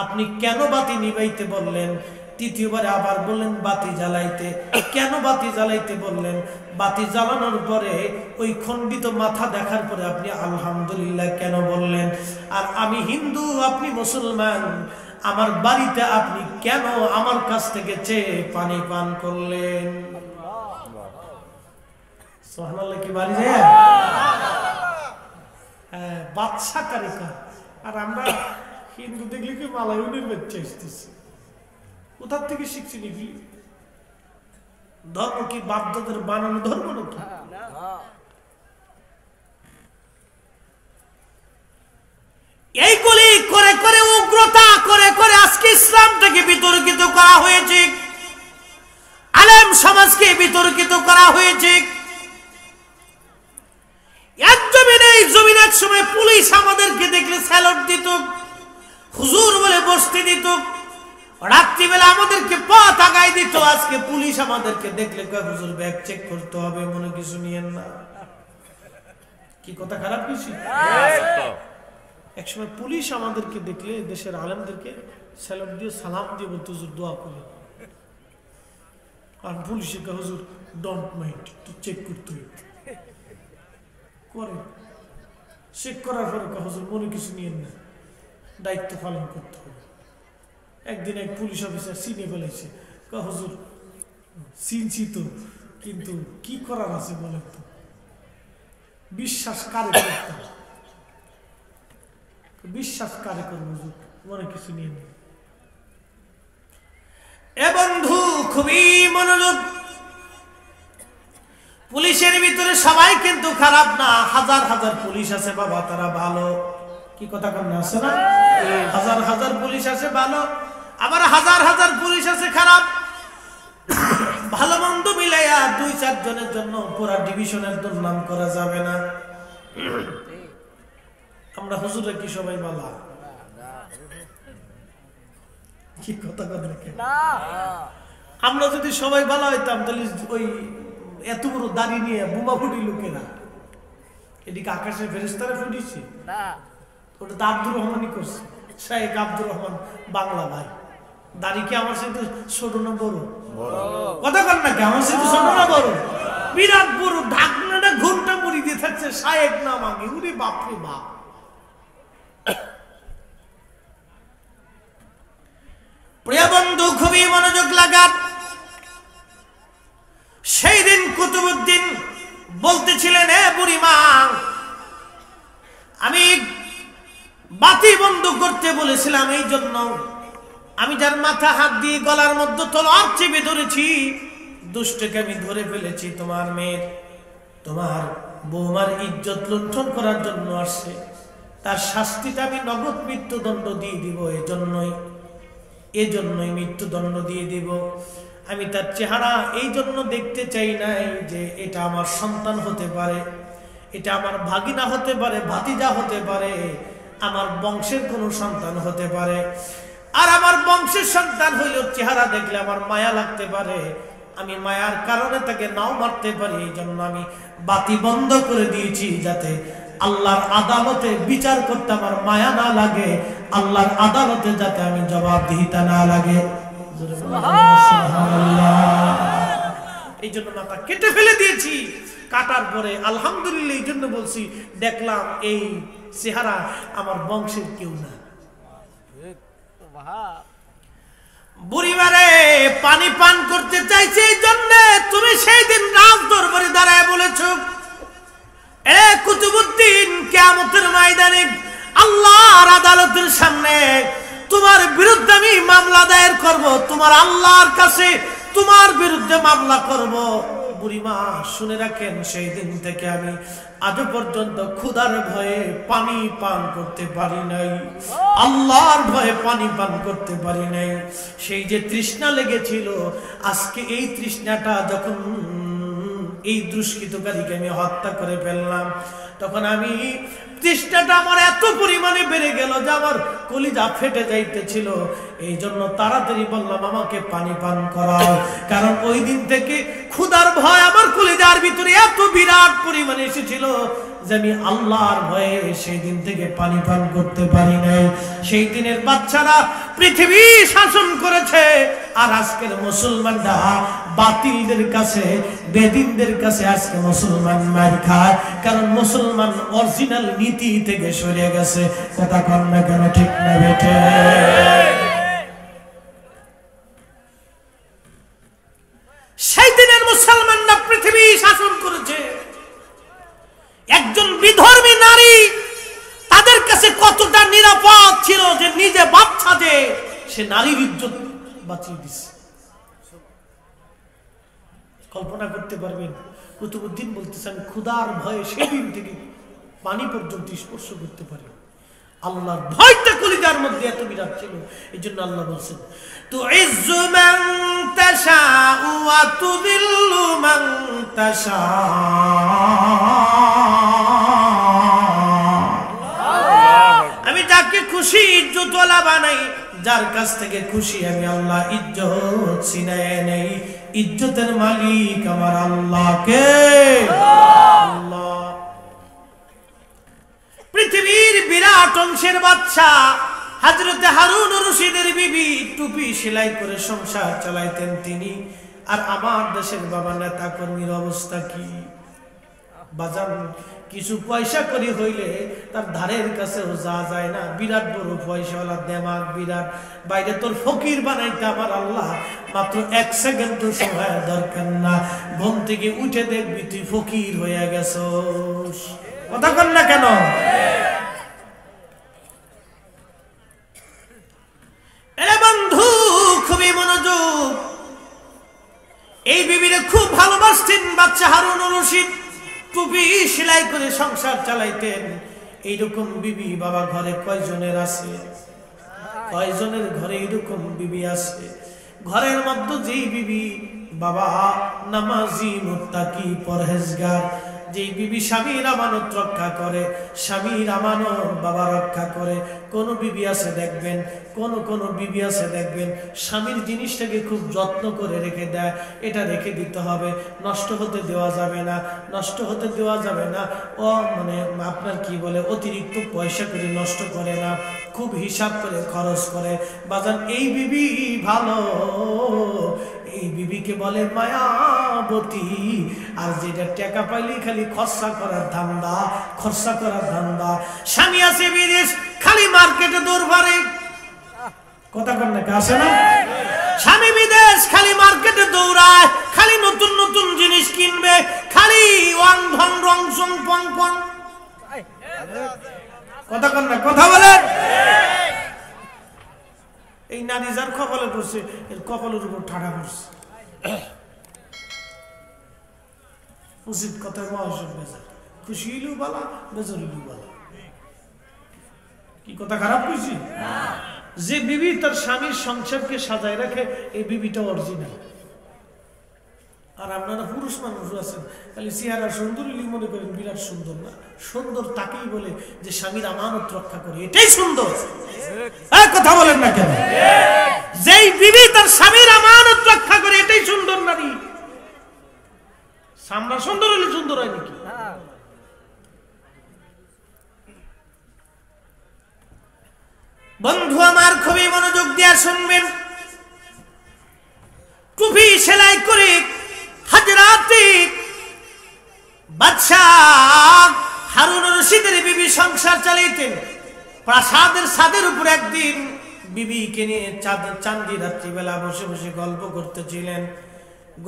আপনি কেন বাতি নিভাইতে বললেন তৃতীয়বারে আবার বললেন বাতি জ্বালাইতে। কেন বাতি জ্বালাইতে বললেন? বাতি জ্বালানোর পরে ওই খণ্ডিত মাথা দেখার পরে আপনি আলহামদুলিল্লাহ কেন বললেন? আর আমি হিন্দু, আপনি মুসলমান, আমার বাড়িতে আপনি কেন আমার কাছ থেকে চেয়ে পানি পান করলেন? সুবহানাল্লাহ। কি বাড়ি যায় বাদশা কারিকা। আর আমরা হিন্দু দেখলে কি মালায়নের বাচ্চা আসতেছে, কোথার থেকে শিখছি নাকি? ধর্ম কি বাপদাদের বানানো ধর্ম নাকি? এইগুলি করে করে উগ্রতা করে করে আজকে ইসলামটাকে বিতর্কিত করা হয়েছে, আলেম সমাজকে বিতর্কিত করা হয়েছে। এক সময় পুলিশ আমাদেরকে দেখলে স্যালুট দিত, হুজুর বলে বসতে দিত, রাত্রিবেলা আমাদেরকে পথ আগায় দিত। আজকে পুলিশ আমাদেরকে দেখলে কয় হুজুর ব্যাগ চেক করতে হবে, মনে কিছু নিয়েন না। কি কথা খারাপ কিছু? একসময় পুলিশ আমাদেরকে দেখলে দেশের আলেমদেরকে স্যালুট দিয়ে সালাম দিয়ে বলতো হুজুর দোয়া করে। আর পুলিশে কয় হুজুর ডোন্ট মাইন্ড, তুই চেক করতে করে। চেক করার পরে কয় হুজুর মনে কিছু নিয়েন না, দায়িত্ব পালন করতে হবে। একদিন এক পুলিশ অফিসার চিনে ফেলেছে, কয় হুজুর চিনছি তো, কিন্তু কি করার আছে বলেন তো, বিশ্বাস কারে করতাম, বিশ্বাস কারে করবো হুজুর, মনে কিছু নিয়ে নেই। এ বন্ধু খুবই মনোযোগ। পুলিশের ভিতরে সবাই কিন্তু খারাপ না, হাজার হাজার পুলিশ আছে বাবা, তারা ভালো। কি কথা কম না আছে না? হাজার হাজার পুলিশ আছে ভালো, আবার হাজার হাজার পুলিশ আছে খারাপ। ভালো মন্দ মিলাইয়া 2-4 জনের জন্য পুরা ডিভিশনের দুর্নাম করা যাবে না। আমরা হুজুরে কি সবাই ভালো? কি কথা কথা আমরা যদি সবাই ভালো হইতাম তাহলে ওই এত বড় দাড়ি নিয়ে বোমা ফুটি লোকেরা এদিকে আকাশে ফেরেশতারা ফুটিছে না, ওটা তো আব্দুর রহমানই করছে। শাহেখ আব্দুর রহমান বাংলা ভাই, দাড়ি কি আমার সাথে ছোট না বড়? কথা কর না কি, আমার সাথে ছোট না বড়? বিরাট বড়, ঢাকনাটা ঘন্টা মুড়ি দিয়ে থাকছে, শাহেখ নাম আগে। উনি বাপরে বাপ। প্রিয় বন্ধু খুবই মনোযোগ লাগান। সেই দিন কুতুবউদ্দিন বলতেছিলেন, এ বুড়িমা, আমি বাতি বন্ধ করতে বলেছিলাম, এই জন্য আমি যার মাথা হাত দিয়ে গলার মধ্যে তলোয়ার চেপে ধরেছি, দুষ্টকে আমি ধরে ফেলেছি। তোমার মেয়ের, তোমার বৌমার ইজ্জত লুণ্ঠন করার জন্য আসছে, তার শাস্তিটা আমি নগদ মৃত্যুদণ্ড দিয়ে দিব। এজন্যই মৃত্যুদণ্ড দিয়ে দিব। আমি তার চেহারা এই জন্য দেখতে চাই নাই যে এটা আমার সন্তান হতে পারে, এটা আমার ভাগিনা হতে পারে, ভাতিজা হতে পারে, আমার বংশের কোনো সন্তান হতে পারে। আর আমার বংশের সন্তান হইলেও চেহারা দেখলে আমার মায়া লাগতে পারে, আমি মায়ার কারণে তাকে নাও মারতে পারি। এই জন্য আমি বাতি বন্ধ করে দিয়েছি, যাতে আল্লাহর আদালতে বিচার করতে আমার মায়া না লাগে, আল্লাহর আদালতে যাতে আমি জবাবদিহিতা না লাগে। এই জন্য মাথা কেটে ফেলে দিয়েছি। কাটার পরে আলহামদুলিল্লাহ এই জন্য বলছি, দেখলাম এই চেহারা আমার বংশের কেউ না। বুড়িমারে পানি পান করতে চাইছে, এই জন্য তুমি সেই দিন রাজ দরবারে দাঁড়ায় বলেছ, এ কুতুবউদ্দিন, কিয়ামতের ময়দানে আল্লাহর আদালতের সামনে তোমার বিরুদ্ধে আমি মামলা দায়ের করব, তোমার আল্লাহর কাছে তোমার বিরুদ্ধে মামলা করব। বুড়িমা শুনে রাখেন, সেই দিন থেকে আমি আজ পর্যন্ত ক্ষুধার ভয়ে পানি পান করতে পারি নাই, আল্লাহর ভয়ে পানি পান করতে পারি নাই। সেই যে তৃষ্ণা লেগেছিল, আজকে এই তৃষ্ণাটা যখন এই দুষ্কৃতকারীকে আমি হত্যা করে ফেললাম, তখন আমি তৃষ্ণাটা আমার এত পরিমাণে বেড়ে গেল যে আমার কলিজা ফেটে যাইতেছিল। এই জন্য তাড়াতাড়ি বললাম আমাকে পানি পান করাও, কারণ ওই দিন থেকে ক্ষুধার ভয় আমার কলিজার ভিতরে এত বিরাট পরিমাণে এসেছিল যে আমি আল্লাহর ভয়ে সেই দিন থেকে পানি পান করতে পারি নাই। সেই দিনের বাচ্চারা পৃথিবী শাসন করেছে, আর আজকের মুসলমানরা বাতিলদের কাছে, বেদিনদের কাছে আজকে মুসলমান মার খায়, কারণ মুসলমান অরিজিনাল নীতি থেকে সরে গেছে। কথা কন না কেন, ঠিক না বেটে? সেই দিনের মুসলমানরা পৃথিবী শাসন করেছে। একজন বিধর্মী নারী তাদের কাছে কতটা নিরাপদ ছিল যে নিজে বাচ্চা যে সে নারীর ইজ্জত বাঁচিয়ে দিচ্ছে। কল্পনা করতে পারবেন? কুতুবউদ্দিন বলতেছে আমি ক্ষুধার ভয়ে সেদিন থেকে পানি পর্যন্ত স্পর্শ করতে পারি। আল্লাহর ভয়টা কলিজার মধ্যে এত বিরাট ছিল। এই জন্য আল্লাহ বলছেন তুইজ্জু মান তাশাউ ওয়া তুযিল্লু মান তাশাউ। আমি যাকে খুশি ইজ্জতওয়ালা বানাই, যার কাছ থেকে খুশি আমি আল্লাহ ইজ্জত ছিনায় নেই। ইজ্জতের মালিক আমার আল্লাহ। কে? আল্লাহ। পৃথিবীর বিরাট অংশের বাদশা হযরতে হারুন রশিদের বিবি টুপি সেলাই করে সংসার চালাইতেন তিনি। আর আমার দেশের বাবা নেতা কর্মীর অবস্থা কি? বাজার কিছু পয়সা করি হইলে তার ধারের কাছেও যা যায় না। বিরাট বড় পয়সাওয়ালা, দেমাগ বিরাট, বাইরে তোর ফকির বানাইতে আমার আল্লাহ মাত্র 1 সেকেন্ড সময় দরকার না। ঘুম থেকে উঠে দেখবি তুই ফকির হয়ে গেছস। কথা কন না কেন? এরে বন্ধু, খুবই মনোযোগ। এই বিবিরে খুব ভালোবাসতেন বাদশা হারুন রশিদ। টুপি সেলাই করে সংসার চালাইতেন। এইরকম বিবি বাবা ঘরে কয়জনের আছে? কয়জনের ঘরে এইরকম বিবি আছে? ঘরের মধ্যে যেই বিবি বাবা নামাজি, মুত্তাকি, পরহেজগার, যেই বিবি স্বামীর আমানত রক্ষা করে, স্বামীর আমানত বাবা রক্ষা করে। কোন বিবি আছে দেখবেন, কোন বিবি আছে দেখবেন স্বামীর জিনিসটাকে খুব যত্ন করে রেখে দেয়। এটা রেখে দিতে হবে, নষ্ট হতে দেওয়া যাবে না, নষ্ট হতে দেওয়া যাবে না। ও মানে আপনার কি বলে, অতিরিক্ত পয়সা করে নষ্ট করে না, খুব হিসাব করে খরচ করে। বাজান এই বিবি ভালো, এই বিবিকে বলে মায়াবতী। আর যেটা টাকা পাইলে খালি খরচা করার ধান্দা, খরচা করার ধান্দা। স্বামী আছে বিদেশ, খালি মার্কেটে দৌড় মারে। কথা কন না, আসে না? স্বামী বিদেশ, খালি মার্কেটে দৌড়ায়, খালি নতুন নতুন জিনিস কিনবে, খালি ওয়াং ধন রং সং পং পং। কথা কন না, কথা বলেন। এই নারী যার কপালে পড়ছে, এর কপালের উপর ঠাড়া পড়ছে। উচিত কথা মহাসব বেজার, খুশি হইলেও বালা, বেজার হইলেও বালা। কি কথা খারাপ কইছি? যে বিবি তার স্বামীর সংসারকে সাজায় রাখে, এই বিবিটা অরিজিনাল। আর আপনারা পুরুষ মানুষ আছেন, খালি চেহারা সুন্দর হইলেই মনে করেন বিরাট সুন্দর। না, সুন্দর তাকেই বলে যে স্বামীর আমানত রক্ষা করে, এটাই সুন্দর। কথা বলেন না কেন? যেই বিবি তার স্বামীর আমানত রক্ষা করে, এটাই সুন্দর নারী। সামরা সুন্দর হলে সুন্দর হয় নাকি? বন্ধু আমার খুবই মনোযোগ দিয়ে শুনবেন। টুপি সেলাই করে হাজরাতে বাদশাহ হারুন রশিদের বিবি সংসার চালাইতেন। প্রাসাদের ছাদের উপর একদিন বিবিকে নিয়ে চাঁদি রাত্রিবেলা বসে বসে গল্প করতেছিলেন।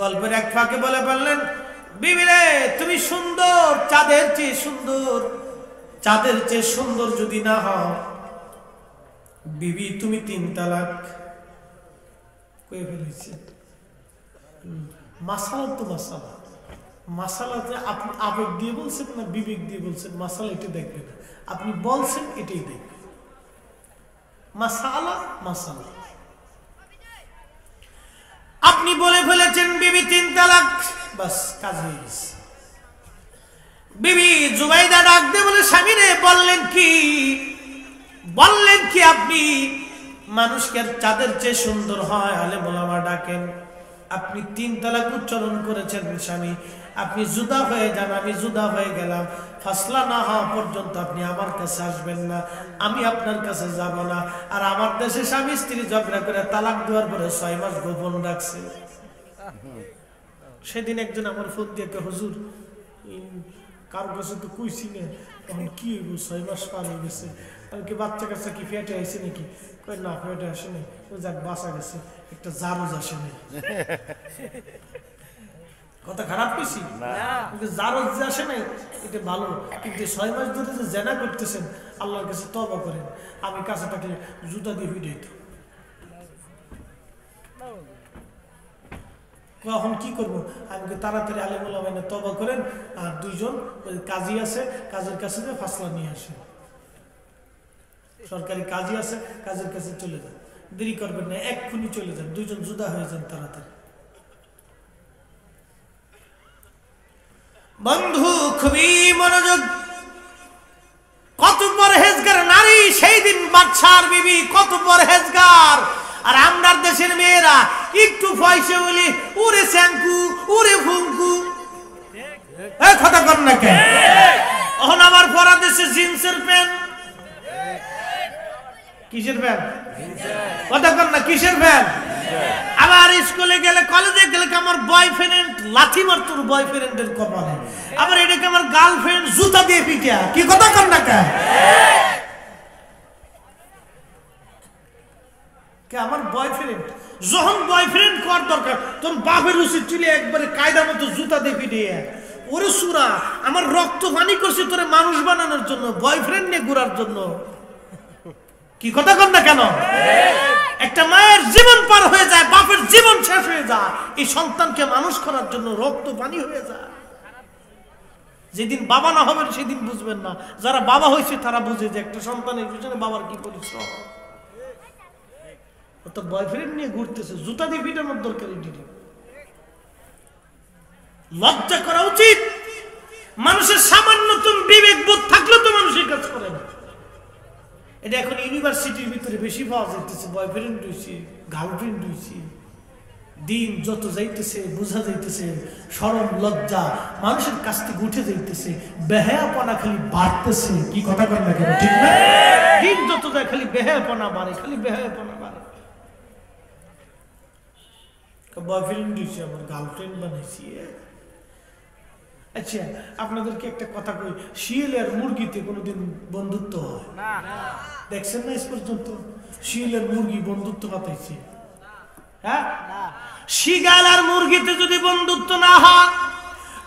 গল্পের এক ফাঁকে বলে বললেন, বিবি রে তুমি সুন্দর, চাঁদের চেয়ে সুন্দর, চাঁদের চেয়ে সুন্দর যদি না হও, বিবি তুমি 3 তালাক। কয়ে ফেলেছে। মাসালা তো মাসালা, মাসালাতে আপনি আবেগ দিয়ে বলছেন না বিবেক দিয়ে বলছেন, মাসালা এটা দেখবেন। আপনি বলছেন এটাই দেখবেন। মাসালা মাসালা। আপনি বলে ফেলেছেন বিবি 3 তালাক, বাস কাজ হয়ে গেছে। বিবি জুবাইদা ডাক দিয়ে বলে, স্বামী রে বললেন কি? বললেন কি আপনি মানুষকে চাঁদের চেয়ে সুন্দর হয়? আলেম ওলামা ডাকেন। আপনি 3 তালাক উচ্চারণ করেছেন স্বামী, আপনি জুদা হয়ে যান, আমি জুদা হয়ে গেলাম, ফাসলা না হওয়া পর্যন্ত আপনি আমার কাছে আসবেন না, আমি আপনার কাছে যাব না। আর আমার দেশে স্বামী স্ত্রী ঝগড়া করে তালাক দেওয়ার পরে 6 মাস গোপন রাখছে। সেদিন একজন আমার ফোন দিয়ে, হুজুর কারো কাছে তো কইছি না, তখন কি 6 মাস পার হয়ে গেছে, আমি কি বাচ্চা কাচ্চা কি ফেটে আইছে নাকি? কই না, ফেটে আসে নাই, ওই যাক বাঁচা গেছে, একটা জারজ আসে নাই। কথা খারাপ কইছি না, জারজ যে আসে নাই এটা ভালো, কিন্তু 6 মাস ধরে যে জেনা করতেছেন আল্লাহর কাছে তওবা করেন। আমি কাছে থাকলে জুতা দিয়ে ভিড়ে দিত। এখন কি করবো? আমি তাড়াতাড়ি আলেমুল আমায় তওবা করেন, আর 2 জন কাজী আছে, কাজের কাছে যে ফাসলা নিয়ে আসে, সরকারি কাজী আছে, কাজের কাছে চলে যান, দেরি করবেন না, এক্ষুনি চলে যান, 2 জন জুদা হয়ে যান তাড়াতাড়ি। বন্ধু খুবই মনোযোগ, কত পরহেজগার নারী সেই দিন বাদশার বিবি, কত পরহেজগার। আর আমরার দেশের মেয়েরা একটু পয়সা বলি ওরে শ্যাঙ্কু ওরে ফুঙ্কু, কথা কর না কেন? এখন আবার পরা দেশে জিন্সের প্যান্ট, কিসের প্যান্ট? কথা কর না, কিসের প্যান্ট? আবার স্কুলে গেলে কলেজে গেলে আমার বয়ফ্রেন্ড লাথি মার তোর বয়ফ্রেন্ডের কপালে, আবার এটাকে আমার গার্লফ্রেন্ড জুতা দিয়ে পিটা, কি কথা কর না কেন? আমার বয়ফ্রেন্ড যখন বয়ফ্রেন্ড কর দরকার তখন বাপের উচিত ছিল একবারে কায়দা মতো জুতা দিয়ে পিটিয়ে, ওরে সুরা আমার রক্ত পানি করছে তোরে মানুষ বানানোর জন্য, বয়ফ্রেন্ড নিয়ে ঘুরার জন্য, কি কথা কর না কেন? একটা মায়ের জীবন পার হয়ে যায়, বাপের জীবন শেষ হয়ে যায়, এই সন্তানকে মানুষ করার জন্য রক্ত পানি হয়ে যায়। যেদিন বাবা না হবেন সেদিন বুঝবেন না, যারা বাবা হয়েছে তারা বুঝে যে একটা সন্তানের পিছনে বাবার কি পরিশ্রম। তো বয়ফ্রেন্ড নিয়ে ঘুরতেছে, জুতা দিয়ে পিটানোর দরকার, লজ্জা করা উচিত। মানুষের সামান্যতম বিবেক বোধ থাকলে তো মানুষের কাজ করে না। এটা এখন ইউনিভার্সিটির ভিতরে বেশি পাওয়া যাইতেছে, বয়ফ্রেন্ড হয়েছে, গার্লফ্রেন্ড হয়েছে, দিন যত যাইতেছে বোঝা যাইতেছে শরম লজ্জা মানুষের কাছ থেকে উঠে যাইতেছে, বেহায়াপনা খালি বাড়তেছে, কি কথা কর না কেন? ঠিক না? দিন যত যায় খালি বেহায়াপনা বাড়ে, খালি বেহায়াপনা বাড়ে। বয়ফ্রেন্ড হয়েছে, আমার গার্লফ্রেন্ড বানাইছি। আচ্ছা আপনাদেরকে একটা কথা কই, শিয়াল আর মুরগিতে কোনোদিন বন্ধুত্ব হয়? দেখছেন না? আজ পর্যন্ত শিয়াল আর মুরগি বন্ধুত্ব পাতাইছে? হ্যাঁ, শিয়াল আর মুরগিতে যদি বন্ধুত্ব না হয়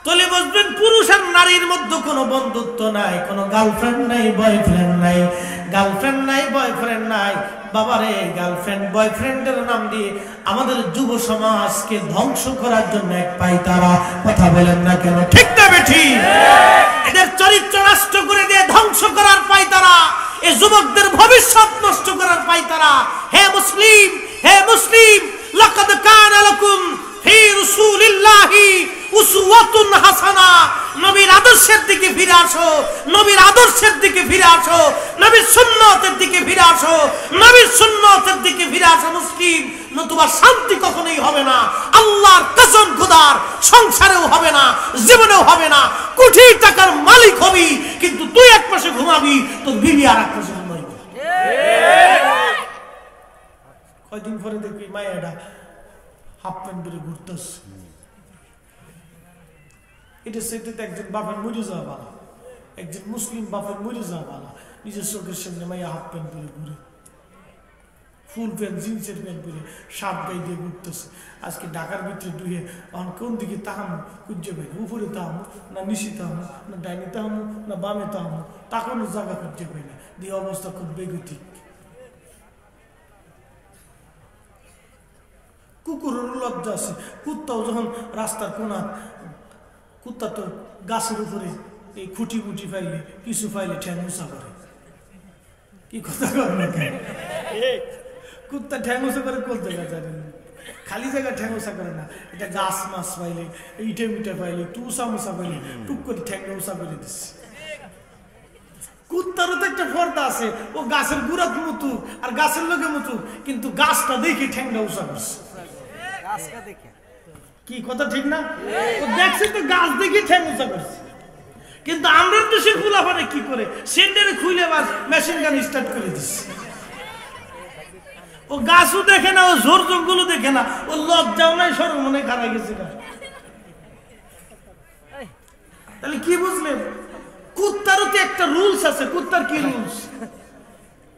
তাহলে বুঝবেন পুরুষ আর নারীর মধ্যে কোনো বন্ধুত্ব নাই, কোনো গার্লফ্রেন্ড নাই, বয়ফ্রেন্ড নাই, গার্লফ্রেন্ড নাই, বয়ফ্রেন্ড নাই। বাবারে, গার্লফ্রেন্ড বয়ফ্রেন্ডের নাম দিয়ে আমাদের যুব সমাজকে ধ্বংস করার জন্য এক পায়তারা, কথা বলেন না কেন? ঠিক না বেঠি? এদের চরিত্র নষ্ট করে দিয়ে ধ্বংস করার পায়তারা, এই যুবকদের ভবিষ্যৎ নষ্ট করার পায়তারা। হে মুসলিম, হে মুসলিম, লাকাদ কানা লাকুম ফি রাসূলিল্লাহি উসওয়াতুন হাসানা। নবীর আদর্শের দিকে ফিরে আসো, নবীর আদর্শের দিকে ফিরে আসো, নবীর সুন্নতের দিকে ফিরে আসো, নবীর সুন্নতের দিকে ফিরে আসো মুসলিম, নতুবা শান্তি কখনোই হবে না। আল্লাহর কসম খোদার, সংসারেও হবে না, জীবনেও হবে না। কোটি টাকার মালিক হবি কিন্তু তুই এক পাশে ঘুমাবি, তোর বিবি আর এক পাশে ঘুমাবি। কয়দিন পরে দেখবি মায়েরা হাফ প্যান্ট পরে ঘুরতেছে। এটা সেটা একজন বাপের মরে যাওয়া ভালো, একজন মুসলিম বাপের মরে যাওয়া ভালো, নিজের চোখের সামনে মাইয়া হাফ প্যান্ট পরে ঘুরে, ফুল প্যান্ট জিন্সের প্যান্ট পরে শার্ট গাই দিয়ে ঘুরতেছে। আজকে ঢাকার ভিতরে দুয়ে এখন কোন দিকে তাহামু খুঁজে পাই, উপরে তাহামু না নিচে তাহামু না ডাইনে তাহামু না বামে তাহামু, তাকানোর জায়গা খুঁজে পাই না, দিয়ে অবস্থা খুব বেগতিক। কুকুরের লজ্জা আছে, কুত্তাও যখন রাস্তার কোনা, কুত্তা তো গাছের উপরে এই খুঁটি মুটি ফাইলে কিছু ফাইলে ঠ্যাং উঁচা করে, কি কথা করে না কেন? কুত্তা ঠ্যাং উঁচা করে কোন জায়গা জানেন? খালি জায়গা ঠ্যাং উঁচা করে না, এটা গাছ মাছ পাইলে ইটে মিটে পাইলে একটু উঁচা মুচা পাইলে টুক করে ঠ্যাংটা উঁচা করে দিচ্ছে। কুত্তারও তো একটা পর্দা আছে, ও গাছের গুড়াত মুতুক আর গাছের লোকে মুতুক, কিন্তু গাছটা দেখে ঠ্যাংটা উঁচা করছে। কি কথা ঠিক না? ও দেখছে তো গাছ দেখি ঠ্যাং উঁচা করছে, কিন্তু আমরা দেশের ফুলাফানে কি করে সেন্টারে খুলে আবার মেশিন গান স্টার্ট করে দিচ্ছে। ও গাছও দেখে না, ও জোর জঙ্গলও দেখে না, ও লজ্জাও নাই, সরম মনে খারাই গেছে। তাহলে কি বুঝলেন? কুত্তারও তো একটা রুলস আছে। কুত্তার কি রুলস?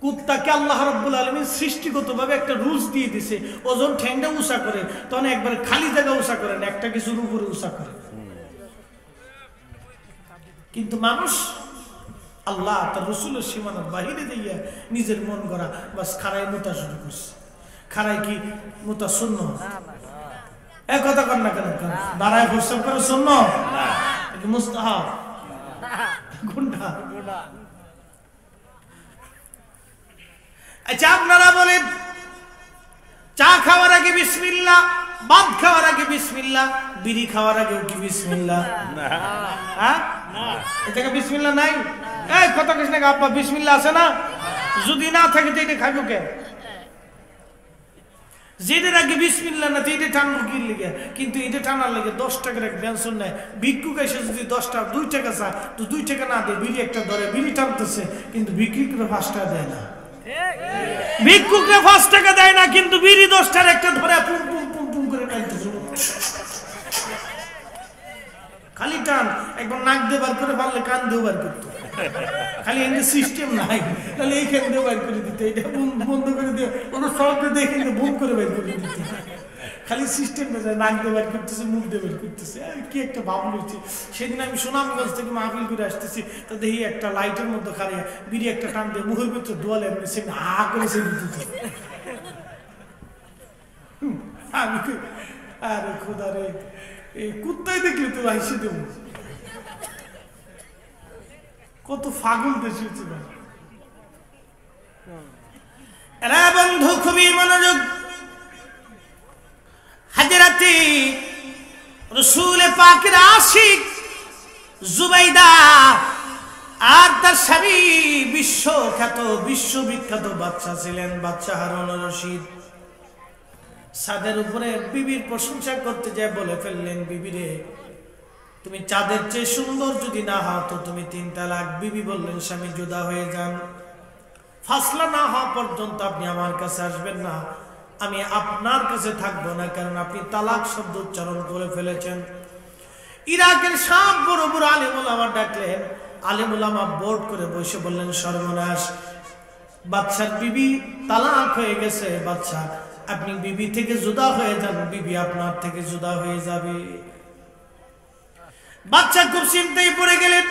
কুত্তাকে আল্লাহ রাব্বুল আলামিন সৃষ্টিগতভাবে একটা রুলস দিয়ে দিছে, ওজন ঠ্যাংটা উঁচা করে, তখন একবার খালি জায়গা উঁচা করেন, একটা কিছুর উপরে উঁচা করে। কিন্তু মানুষ আল্লাহ তার রসুলের সীমানার বাহিরে দিয়ে নিজের মন গড়া বাস খাড়াই মুতা শুরু করছে। খাড়াই কি মুতা শূন্য? এক কথা কর না কেন? দাঁড়ায় প্রস্তাব করে শূন্য মুস্তাহাব গুন্ডা। আচ্ছা আপনারা বলেন, চা খাওয়ার আগে বিসমিল্লাহ, ভাত খাওয়ার আগে বিসমিল্লাহ, বিড়ি খাওয়ার আগেও কি বিসমিল্লাহ? হ্যাঁ, এটাকে বিসমিল্লাহ নাই? এই কথা কইস না আব্বা, বিসমিল্লাহ আছে না? যদি না থাকে তো এটা খাইব কে? যেটার আগে বিসমিল্লাহ না, এটা টানবো কি লিগে? কিন্তু এটা টানার লাগে 10 টাকার এক বেনসন নেয়। ভিক্ষুক এসে যদি 10টা 2 টাকা চা, তো 2 টাকা না দেয়, বিড়ি একটা ধরে বিড়ি টানতেছে, কিন্তু বিক্রি করে 5 টাকা দেয় না। ভিক্ষুকরা 5 টাকা দেয় না, কিন্তু বিড়ি 10টার একটা ধরে পুম পুম পুম পুম করে টানতেছে। খালি টান, একবার নাক দিয়ে বার করে পারলে কান দিয়ে বার করতো। খালি এখানে সিস্টেম নাই, তাহলে এইখান দিয়ে বার করে দিতে, এটা বন্ধ করে দিয়ে ওরা সব দেখে বুম করে বের করে দিতে। খালি সিস্টেম নাক দিয়ে বার করতেছে, মুখ দিয়ে বের করতেছে। কি একটা ভাবনা হচ্ছে। সেদিন আমি সুনামগঞ্জ থেকে মাহফিল করে আসতেছি, তো দেখি একটা লাইটের মধ্যে খাড়িয়া বিড়ি একটা টান দিয়ে মুখের ভিতরে দোয়ালে এমনি সে হা করে সে দিতে। আমি আরে খোদা রে, এই কুত্তাই দেখলে তো আইসে দেব। কত ফাগুন দেশে হচ্ছে ভাই। এরা বন্ধু খুবই মনোযোগ। হাজরাতে রাসূল পাকের আশিক জুবাইদা আর তার স্বামী বিশ্ববিখ্যাত বাচ্চা ছিলেন, বাচ্চা হারুন রশিদ। ছাদের উপরে বিবির প্রশংসা করতে যায় বলে ফেললেন, বিবিরে তুমি চাঁদের চেয়ে সুন্দর যদি না হও তো তুমি 3 তালাক। বিবি বললেন, স্বামী জুদা হয়ে যান, ফাসলা না হওয়া পর্যন্ত আপনি আমার কাছে আসবেন না, আমি আপনার কাছে থাকবো না, কারণ আপনি তালাক শব্দ উচ্চারণ করে ফেলেছেন। ইরাকের সব বড় বড় আলেম ওলামা ডাকলেন। আলেম ওলামা বোর্ড করে বসে বললেন, সর্বনাশ, বাদশার বিবি তালাক হয়ে গেছে, বাদশা আপনি বিবি থেকে জুদা হয়ে যান, বিবি আপনার থেকে জুদা হয়ে যাবে। বাচ্চা খুব চিন্তায় পড়ে গেলেন,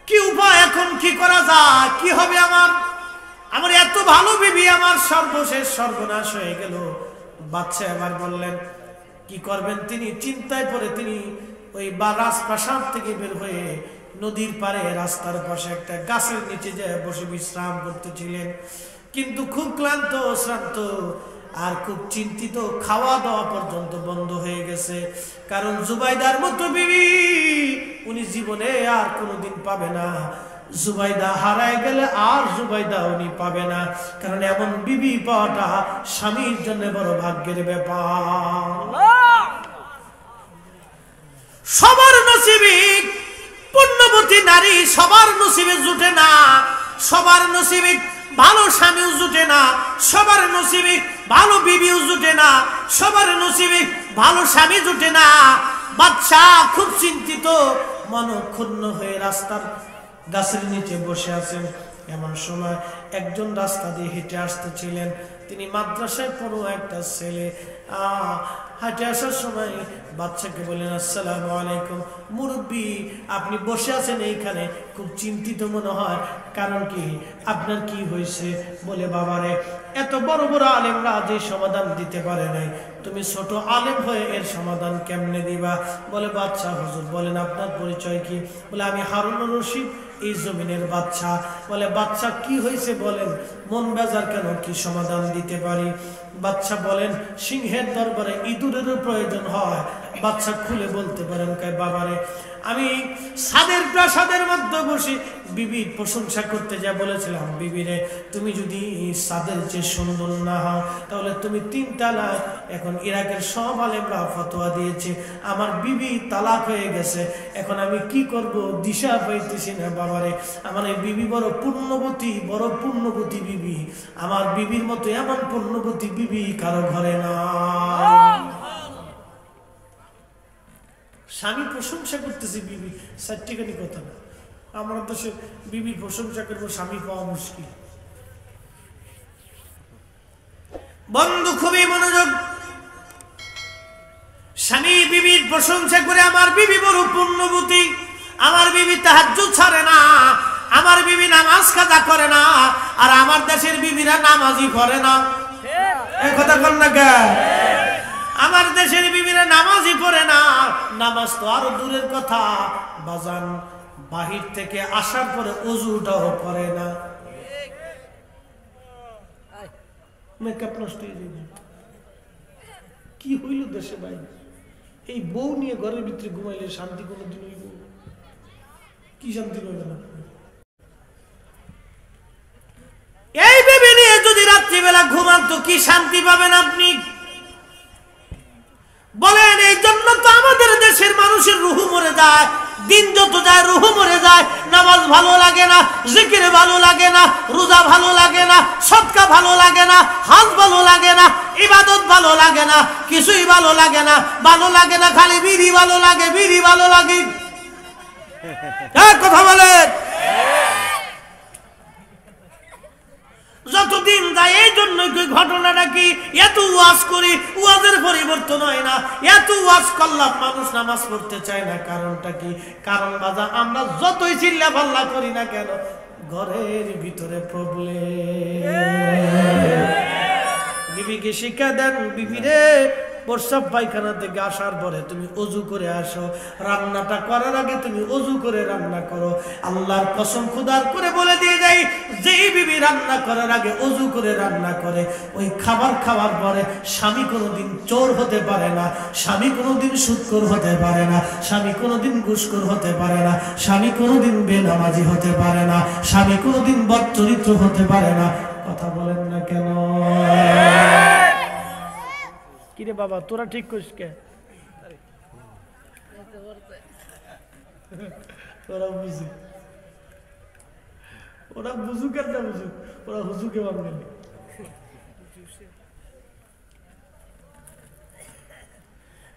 কি উপায়, এখন কি করা যায়, কি হবে? আমার এত ভালো বিবি আমার সর্বশেষ সর্বনাশ হয়ে গেল। বাচ্চা এবার বললেন কি করবেন। তিনি চিন্তায় পড়ে তিনি ওই রাজপ্রাসাদ থেকে বের হয়ে নদীর পাড়ে রাস্তার পাশে একটা গাছের নিচে যায় বসে বিশ্রাম করতেছিলেন। কিন্তু খুব ক্লান্ত শ্রান্ত আর খুব চিন্তিত, খাওয়া দাওয়া পর্যন্ত বন্ধ হয়ে গেছে। কারণ জুবাইদার মতো বিবি উনি জীবনে আর কোনোদিন পাবে না। জুবাইদা হারায় গেলে আর জুবাইদা উনি পাবে না, কারণ এমন বিবি পাওয়াটা স্বামীর জন্য বড় ভাগ্যের ব্যাপার। সবার নসিবে পুণ্যবতী নারী সবার নসিবে জুটে না, সবার নসিবে ভালো স্বামীও জুটে না, সবার নসিবে ভালো বিবিও জুটে না, সবার নসিবে ভালো স্বামী জুটে না। বাদশা খুব চিন্তিত, মনক্ষুণ্ণ হয়ে রাস্তার গাছের নিচে বসে আছেন। এমন সময় একজন রাস্তা দিয়ে হেঁটে আসতেছিলেন, তিনি মাদ্রাসায় পড়ো একটা ছেলে। হাঁটে আসার সময় বাচ্চাকে বললেন, আসসালামু আলাইকুম মুরব্বী, আপনি বসে আছেন এইখানে, খুব চিন্তিত মনে হয়, কারণ কি, আপনার কি হয়েছে? বলে, বাবারে এত বড় বড় আলেমরা যে সমাধান দিতে পারে নাই, তুমি ছোট আলেম হয়ে এর সমাধান কেমনে দিবা? বলে, বাচ্চা হুজুর বলেন আপনার পরিচয় কি? বলে, আমি হারুন রশিদ, এই জমিনের বাচ্চা। বলে, বাচ্চা কি হয়েছে বলেন, মন বেজার কেন, কি সমাধান দিতে পারি? বাচ্চা বলেন, সিংহের দরবারে ইঁদুরেরও প্রয়োজন হয়, বাচ্চা খুলে বলতে পারেন কয় বাবারে আমি ছাদের প্রাসাদের মধ্যে বসে বিবির প্রশংসা করতে যা বলেছিলাম, বিবিরে তুমি যদি ছাদের চেয়ে সুন্দর না হও তাহলে তুমি 3 তালাক। এখন ইরাকের সব আলেমরা ফতোয়া দিয়েছে আমার বিবি তালাক হয়ে গেছে, এখন আমি কি করব দিশা পাইতেছি না বাবারে। আমার এই বিবি বড় পূর্ণবতী বিবি, আমার বিবির মতো এমন পূর্ণবতী বিবি কারো ঘরে না। স্বামী প্রশংসা করতেছে বিবি, সার্টিকানি কথা না। আমরা দেশে বিবির প্রশংসা করবো, স্বামী পাওয়া মুশকিল। বন্ধু খুবই মনোযোগ, স্বামী বিবির প্রশংসা করে আমার বিবি বড় পূর্ণবতী, আমার বিবি তাহাজ্জুদ ছাড়ে না, আমার বিবি নামাজ কাজা করে না, আর আমার দেশের বিবিরা নামাজই পড়ে না। এই কথা কন না কে? আমার দেশের বিবিরা নামাজই পড়ে না, নামাজ তো আরো দূরের কথা বাজান, বাহির থেকে আসার পরে ওযুটাও করে না। মেকআপ নষ্ট হয়ে যাবে। কি হইল দেশে ভাই? এই বউ নিয়ে ঘরের ভিতরে ঘুমাইলে শান্তি কোনোদিন হইব? কি শান্তি পাবে না? এই বিবি নিয়ে যদি রাত্রিবেলা ঘুমান তো কি শান্তি পাবেন আপনি বলেন? এই জন্য তো আমাদের দেশের মানুষের রুহু মরে যায়, দিন যত যায় রুহু মরে যায়। নামাজ ভালো লাগে না, জিকির ভালো লাগে না, রোজা ভালো লাগে না, সদকা ভালো লাগে না, হজ ভালো লাগে না, ইবাদত ভালো লাগে না, কিছুই ভালো লাগে না। ভালো লাগে না খালি বিড়ি ভালো লাগে, বিড়ি ভালো লাগে। কথা বলেন? যতদিন যায় এই জন্য ঘটনাটা কি, এত ওয়াজ করি ওয়াজের পরিবর্তন হয় না, এত ওয়াজ করলাম মানুষ নামাজ পড়তে চায় না। কারণটা কি? কারণ বাজা আমরা যতই চিল্লা পাল্লা করি না কেন ঘরের ভিতরে প্রবলেম। বিবিকে শিক্ষা দেন, বিবিরে প্রস্রাব পায়খানা থেকে আসার পরে তুমি অজু করে আসো, রান্নাটা করার আগে তুমি অজু করে রান্না করো। আল্লাহর কসম খুদার করে বলে দিয়ে যাই, যেই বিবি রান্না করার আগে অজু করে রান্না করে, ওই খাবার খাওয়ার পরে স্বামী কোনোদিন চোর হতে পারে না, স্বামী কোনোদিন সুদখোর হতে পারে না, স্বামী কোনোদিন ঘুষখোর হতে পারে না, স্বামী কোনোদিন বেনামাজি হতে পারে না, স্বামী কোনোদিন বদচরিত্র হতে পারে না। কথা বলেন না কেন? কিরে বাবা তোরা ঠিক করিস কে? ওরা বুঝুক আর না বুঝুক, ওরা হুজুকে ভাববে।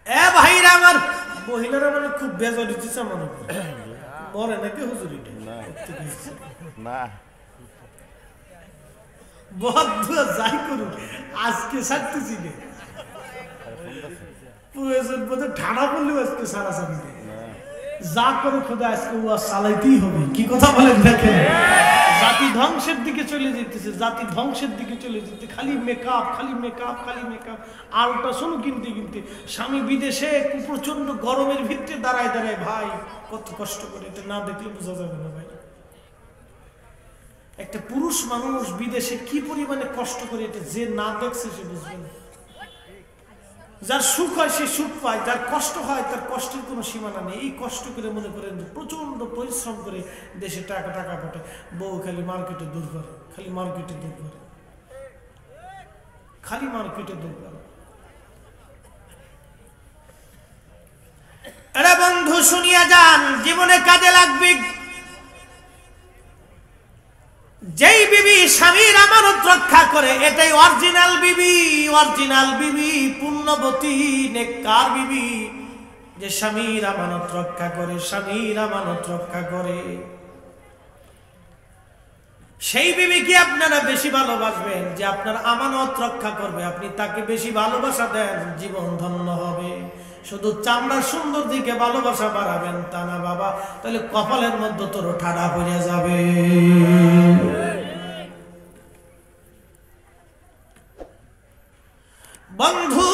এ ভাইরা আমার, মহিলারা মানে খুব বেজার দিচ্ছে আমার মরে নাকি হুজুরিটা না বদ্ধ যাই করুক, আজকে ছাড়তেছি না। প্রয়োজন বোধে ঠাড়া পড়লেও আজকে সারা সারি যা করে খোদা আজকে ও চালাইতেই হবে। কি কথা বলেন দেখেন? জাতি ধ্বংসের দিকে চলে যেতেছে, জাতি ধ্বংসের দিকে চলে যেতে, খালি মেকআপ, খালি মেকআপ, খালি মেকআপ। আল্ট্রাসাউন্ড কিনতে কিনতে স্বামী বিদেশে প্রচন্ড গরমের ভিতরে দাঁড়ায় দাঁড়ায়, ভাই কত কষ্ট করে, এটা না দেখলে বোঝা যাবে না ভাই। একটা পুরুষ মানুষ বিদেশে কি পরিমাণে কষ্ট করে, এটা যে না দেখছে সে বুঝবে না। যার সুখ হয় সে সুখ পায়, যার কষ্ট হয় তার কষ্টের কোনো সীমানা নেই। এই কষ্ট করে মনে করেন প্রচন্ড পরিশ্রম করে দেশে টাকা পাঠায়, বউ খালি মার্কেটে দূর করে, খালি মার্কেটে দূর করে, খালি মার্কেটে দূর করে। আরে বন্ধু শুনিয়া যান, জীবনে কাজে লাগবে। যেই বিবি স্বামীর আমানত রক্ষা করে, এটাই অরিজিনাল বিবি, অরিজিনাল বিবি, পূর্ণবতী নেককার বিবি। যে স্বামীর আমানত রক্ষা করে, স্বামীর আমানত রক্ষা করে, সেই বিবিকে আপনারা বেশি ভালোবাসবেন। যে আপনার আমানত রক্ষা করবে, আপনি তাকে বেশি ভালোবাসা দেন, জীবন ধন্য হবে। শুধু চামড়ার সুন্দর দিকে ভালোবাসা বাড়াবেন তা না বাবা, তাহলে কপালের মধ্যে তোর ঠাড়া পড়ে যাবে। বন্ধু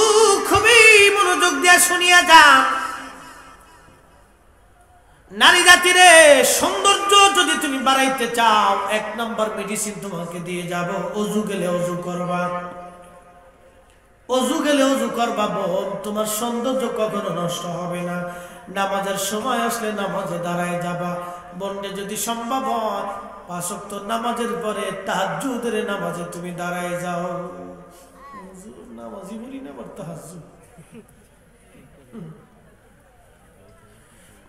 খুবই মনোযোগ দিয়ে শুনিয়া যান, নারী জাতিরে সৌন্দর্য যদি তুমি বাড়াইতে চাও, 1 নম্বর মেডিসিন তোমাকে দিয়ে যাব, অজু গেলে অজু করবা। অজু গেলে অজু করবা বোন, তোমার সৌন্দর্য কখনো নষ্ট হবে না। নামাজের সময় আসলে নামাজে দাঁড়ায় যাবা বোনরে, যদি সম্ভব হয় 5 ওয়াক্ত নামাজের পরে তাহাজ্জুদের নামাজে তুমি দাঁড়ায় যাও। নামাজি বলি না, আবার তাহাজ্জুদ।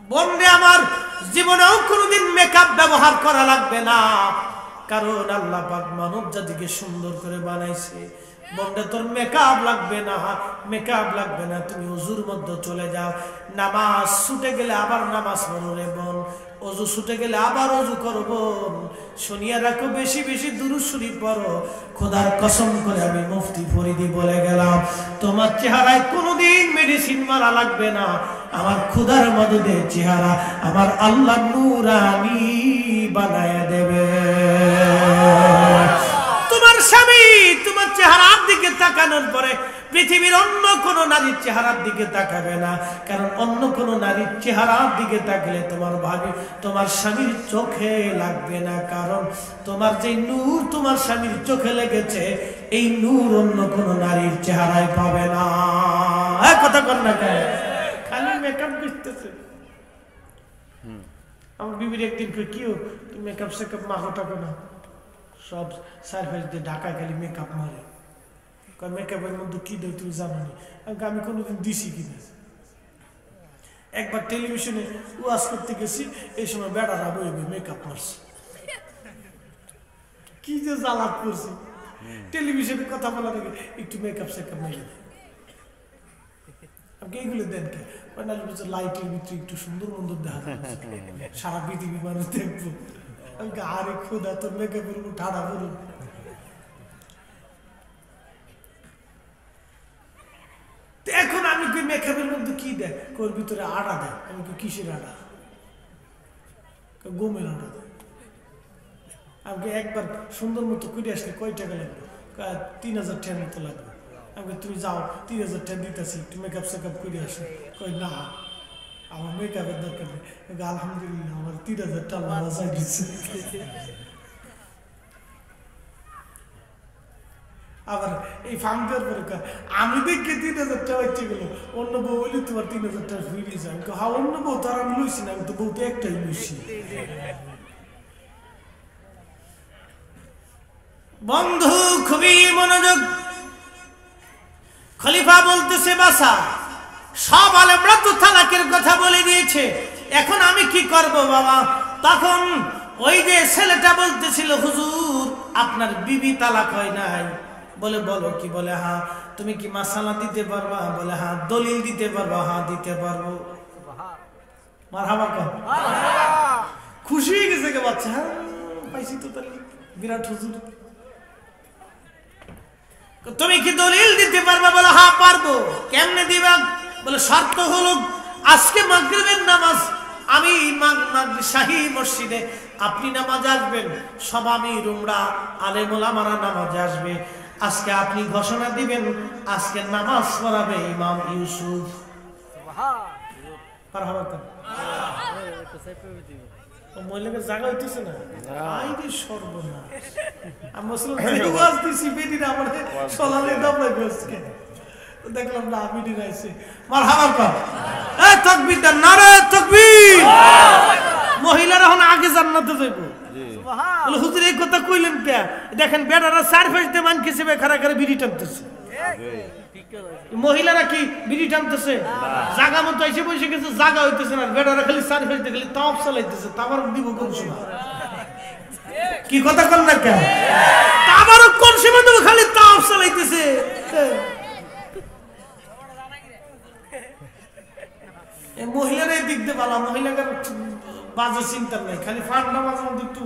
বোনরে আমার, জীবনেও কোনোদিন মেকআপ ব্যবহার করা লাগবে না, কারণ আল্লাহ পাক মানব জাতিকে সুন্দর করে বানাইছে। বোনরে তোর মেকআপ লাগবে না, মেকআপ লাগবে না, তুমি ওযুর মধ্যে চলে যাও। নামাজ ছুটে গেলে আবার নামাজ পড়ো রে বোন, ওযু ছুটে গেলে আবার ওযু করো বোন। শুনিয়া রাখো, বেশি বেশি দুরূদ শরীফ পড়ো। খোদার কসম করে আমি মুফতি ফরিদি বলে গেলাম, তোমার চেহারায় কোনোদিন মেডিসিন মারা লাগবে না। আমার খোদার মদদে চেহারা আমার আল্লাহ নূরানি বানায় দেবে। তোমার স্বামী তোমার চেহারার দিকে তাকানোর পরে পৃথিবীর অন্য কোন নারীর চেহারার দিকে তাকাবে না, কারণ অন্য কোন নারীর চেহারার দিকে তাকলে তোমার ভাবি তোমার স্বামীর চোখে লাগবে না, কারণ তোমার যে নূর তোমার স্বামীর চোখে লেগেছে এই নূর অন্য কোন নারীর চেহারায় পাবে না। কথা কর না কেন, খালি মেকআপ করতেছে। আমার বিবির একদিন কি মেকআপ সেকআপ মাখো টাকো না, সব সার্ভিস দিয়ে ঢাকায় খালি মেকআপ মারে। মেকআপের মধ্যে কি দেয় তুমি জানো না, আমি কোনোদিন দিছি কিনা। একবার টেলিভিশনে ওয়াজ করতে গেছি, এই সময় বেড়ারা বইবে মেকআপ মারছে, কি যে জ্বালাত করছি। টেলিভিশনে কথা বলার আগে একটু মেকআপ সেকআপ মেরে আপনি এইগুলো দেন কে, লাইটের ভিতরে একটু সুন্দর মন্দর দেখা যায়, সারা পৃথিবী মানুষ দেখবো। আমি আরে খোদা তোর মেকআপের উপর ঠাড়া বলুন। এখন আমি কি মেকআপের মধ্যে কি দেয়, ওর ভিতরে আটা দেয়। আমি কি কিসের আটা? গমের আটা দেয়। আমাকে একবার সুন্দর মতো করে আসলে কয় টাকা লাগবে? 3000 টাকার মতো লাগবে। আমাকে তুমি যাও 3000 টাকা দিতেছি, একটু মেকআপ সেকআপ করে আসো। কই না, আমার মেকআপের দরকার নেই। আলহামদুলিল্লাহ আমার 3000 টাকা বাঁচাই দিচ্ছে। আবার এই ফার্ম দেওয়ার পরে আমি দেখে 3000 টাকা হচ্ছে গেল, অন্য বউ বলি তোমার 3000 টাকা ফিরিয়ে যায়। হ্যাঁ অন্য বউ তো আর আমি লইছি না, আমি তো বউ তো একটাই লইছি। বন্ধু খুবই মনোযোগ। খলিফা বলতেছে বাসা সব আলেমরা তো তালাকের কথা বলে দিয়েছে, এখন আমি কি করব বাবা? তখন ওই যে ছেলেটা বলতেছিল হুজুর আপনার বিবি তালাক হয় নাই। বলে বলো কি? বলে হ্যাঁ। তুমি কি মাসালা দিতে পারবা? বলে হ্যাঁ। দলিল দিতে পারবা? হ্যাঁ দিতে পারবো। মারহাবা কর। খুশি হয়ে গেছে কে বাচ্চা, হ্যাঁ পাইছি তো তাহলে বিরাট হুজুর। তুমি কি দলিল দিতে পারবা? বলে হ্যাঁ পারবো। কেমনে দিবা? বলে শর্ত হলো আজকে মাগরিবের নামাজ আমি শাহী মসজিদে, আপনি নামাজে আসবেন, সব আমির উমরা আলেম ওলামারা নামাজে আসবে। আজকে আপনি ঘোষণা দিবেন আজকে নামাজ পড়াবে ইমাম ইউসুফ। মহিলাদের জায়গা হইতেছে না, আইরে সর্বনাশ। আমি ওয়াজ দিছি বেদিন আমারে সলালে দাবলা গসকে দেখলাম না আমি দিনাইছে। মারহাবা কর। এ তাকবীর দাও, নারে তাকবীর। মহিলারা এখন আগে জান্নাতে যাইব। সুবহান। বলে হুজুর এই কথা কইলেন কে? দেখেন বেড়ারা সারফেস দে মান কিসবে খাড়া করে বিড়ি টানতেছে। মহিলারা কি বিড়ি টানতেছে? জায়গা মতো এসে বসে গেছে, জায়গা হইতেছে না। বেড়ারা খালি সারফেস দে খালি তাপ চালাইতেছে। তাবার দিব কোন সময়? কি কথা কন না কেন? তাবারও কোন সময় দেব? খালি তাপ চালাইতেছে। এই মহিলারা এই দিক দিয়ে ভালো, মহিলাদের বাজে চিন্তা নাই, খালি ফান নামাজ মধ্যে একটু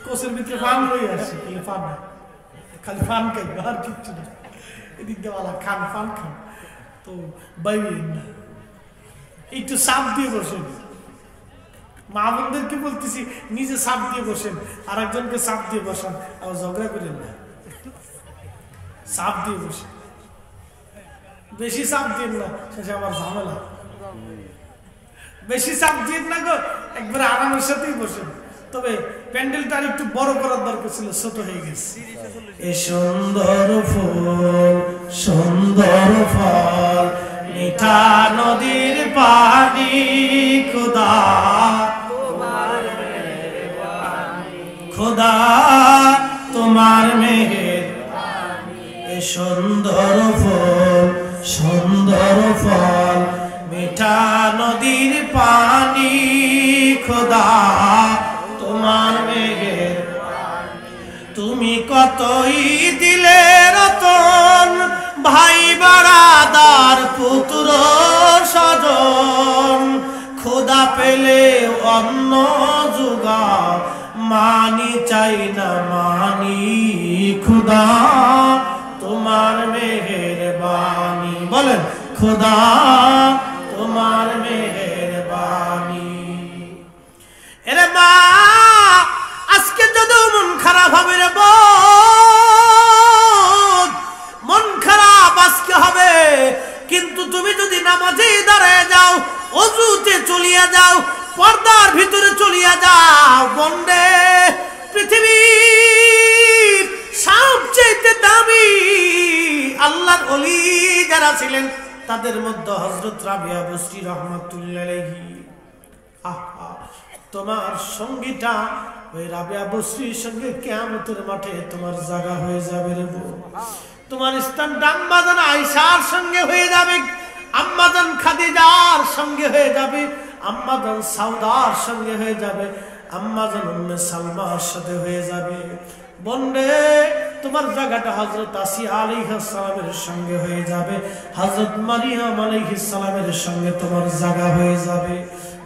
কোষের ভিতরে ফান রয়ে আসে, খালি ফান খালি ফান খাই আর কিচ্ছু না। এদিক দিয়ে ভালো খান ফান খান তো বাইবেন না, একটু চাপ দিয়ে বসেন। মা বোনদেরকে বলতেছি নিজে চাপ দিয়ে বসেন, আর একজনকে চাপ দিয়ে বসান, আবার ঝগড়া করেন না। চাপ দিয়ে বসেন, বেশি চাপ দিন না, শেষে আবার ঝামেলা। বেশি চাপ দিন না গো, একবারে আরামের সাথেই বসেন। তবে প্যান্ডেলটা একটু বড় করার দরকার ছিল, ছোট হয়ে গেছে। এ সুন্দর ফুল সুন্দর ফল মিঠা নদীর পানি খোদা খোদা তোমার মেহের। এ সুন্দর ফুল সুন্দর ফল মিঠা নদীর পানি খোদা তোমার মেঘের। তুমি কতই দিলে রতন ভাই বারাদার পুত্র স্বজন, খোদা পেলে অন্ন যোগাও মানি চাই না মানি খোদা তোমার মেহেরবানি। বলেন খোদা তোমার মেহেরবানি। এরে মা আজকে যদি মন খারাপ হবে রে বোন, মন খারাপ আজকে হবে, কিন্তু তুমি যদি নামাজে দাঁড়ায় যাও, ওযুতে চলিয়া যাও, পর্দার ভিতরে চলিয়া যাও, বন্দে পৃথিবীর সবচেয়ে দামি আল্লাহর ওলি যারা ছিলেন তাদের মধ্যে হযরত রাবিয়া বসরি রাহমাতুল্লাহ আলাইহি। আহা তোমার সঙ্গীটা ওই রাবিয়া বসরির সঙ্গে কিয়ামতের মাঠে তোমার জায়গা হয়ে যাবে রে বোন। তোমার স্থানটা আম্মাজান আয়েশার সঙ্গে হয়ে যাবে, আম্মাজান খাদিজার সঙ্গে হয়ে যাবে, আম্মাজান সাউদার সঙ্গে হয়ে যাবে, আম্মাজান উম্মে সালমার সাথে হয়ে যাবে। বন্দে তোমার জায়গাটা হযরত আসিয়া আলাইহিস সালামের সঙ্গে হয়ে যাবে, হযরত মারিয়াম আলাইহিস সালামের সঙ্গে তোমার জায়গা হয়ে যাবে।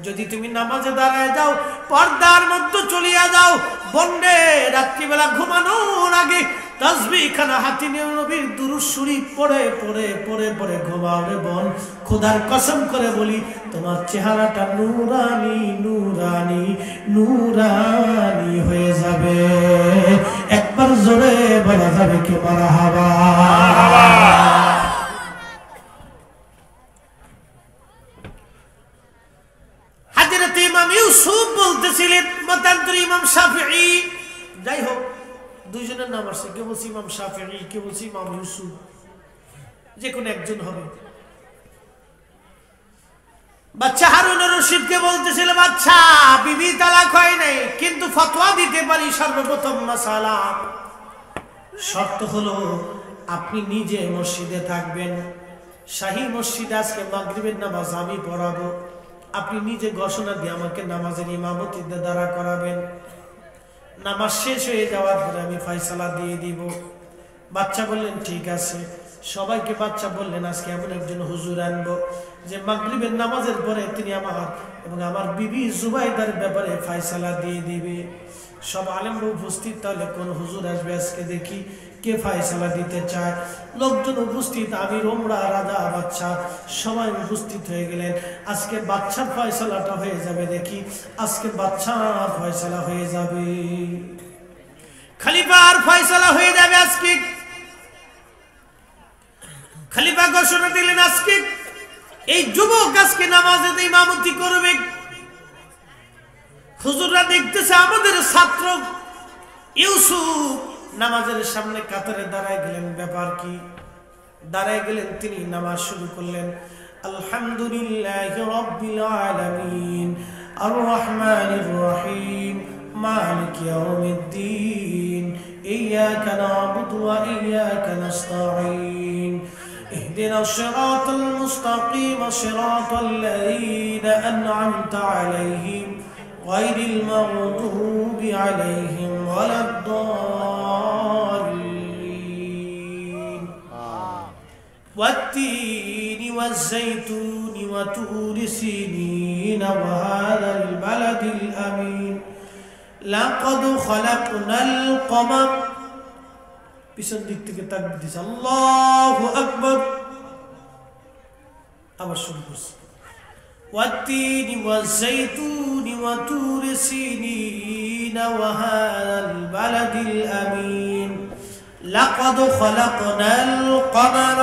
যদি তুমি নামাজে দাঁড়ায় যাও, পর্দার মধ্যে চলিয়া যাও, বন্দে রাত্রিবেলা ঘুমানোর আগে তাসবিহ খানা হাতে নিয়ে নবীর দুরূদ শরীফ পড়ে পড়ে পড়ে পড়ে ঘুমাও রে বোন। খোদার কসম করে বলি তোমার চেহারাটা নূরানি নূরানি নূরানি হয়ে যাবে। একবার জোরে বলা যাবে কি মারহাবা। হযরত ইমাম ইউসুফ বলতেছিলেন মতান্তরে ইমাম শাফিঈ, যাই হোক দুইজনের নাম আছে, কেউ বলছে ইমাম শাফিঈ, কেউ বলছে ইমাম ইউসুফ, যে কোনো একজন হবে। বাচ্চা হারুন রশিদকে বলতেছিল বাচ্চা বিবি তালাক হয় নাই, কিন্তু ফতোয়া দিতে পারি সর্বপ্রথম মাসালা। শর্ত হলো আপনি নিজে মসজিদে থাকবেন, শাহী মসজিদে আজকে মাগরিবের নামাজ আমি পড়াবো, আপনি নিজে ঘোষণা দিয়ে আমাকে নামাজের ইমামতিতে দাঁড়া করাবেন, নামাজ শেষ হয়ে যাওয়ার পরে আমি ফয়সালা দিয়ে দিব। বাচ্চা বললেন ঠিক আছে। সবাইকে বাচ্চা বললেন আজকে এমন একজন হুজুর আনবো যে মাগরিবের নামাজের পরে তিনি আমার এবং আমার বিবি জুবাইদার ব্যাপারে ফয়সালা দিয়ে দিবে। সব আলেমরা উপস্থিত, তাহলে কোন হুজুর আসবে আজকে দেখি কে ফয়সালা দিতে চায়। লোকজন উপস্থিত, আমির ওমরা রাজা বাচ্চা সবাই উপস্থিত হয়ে গেলেন। আজকে বাচ্চার ফয়সালাটা হয়ে যাবে, দেখি আজকে বাচ্চার ফয়সালা হয়ে যাবে, খলিফার ফয়সালা হয়ে যাবে। আজকে খলিফা ঘোষণা দিলেন আজকে এই যুবক আজকে নামাজে ইমামতি করবে। হুজুররা দেখতেছে আমাদের ছাত্র ইউসুফ নামাজের সামনে কাতারে দাঁড়ায় গেলেন, ব্যাপার কি? দাঁড়ায় গেলেন, তিনি নামাজ শুরু করলেন। আলহামদুলিল্লাহি রাব্বিল আলামিন আর রহমানির রহিম মালিক ইয়াউমিদ্দিন ইয়াকা না'বুদু ওয়া ইয়াকা নাস্তাঈন اهدنا الصراط المستقيم صراط الذين أنعمت عليهم غير المغضوب عليهم ولا الضالين والتين والزيتون وطور سينين وهذا البلد الأمين لقد خلقنا القمر পিছন দিক থেকে তাকবীর দিছে, আল্লাহু আকবার। আবার শুরু করছি والتين والزيتون وطور سينين وهذا البلد الأمين لقد خلقنا القمر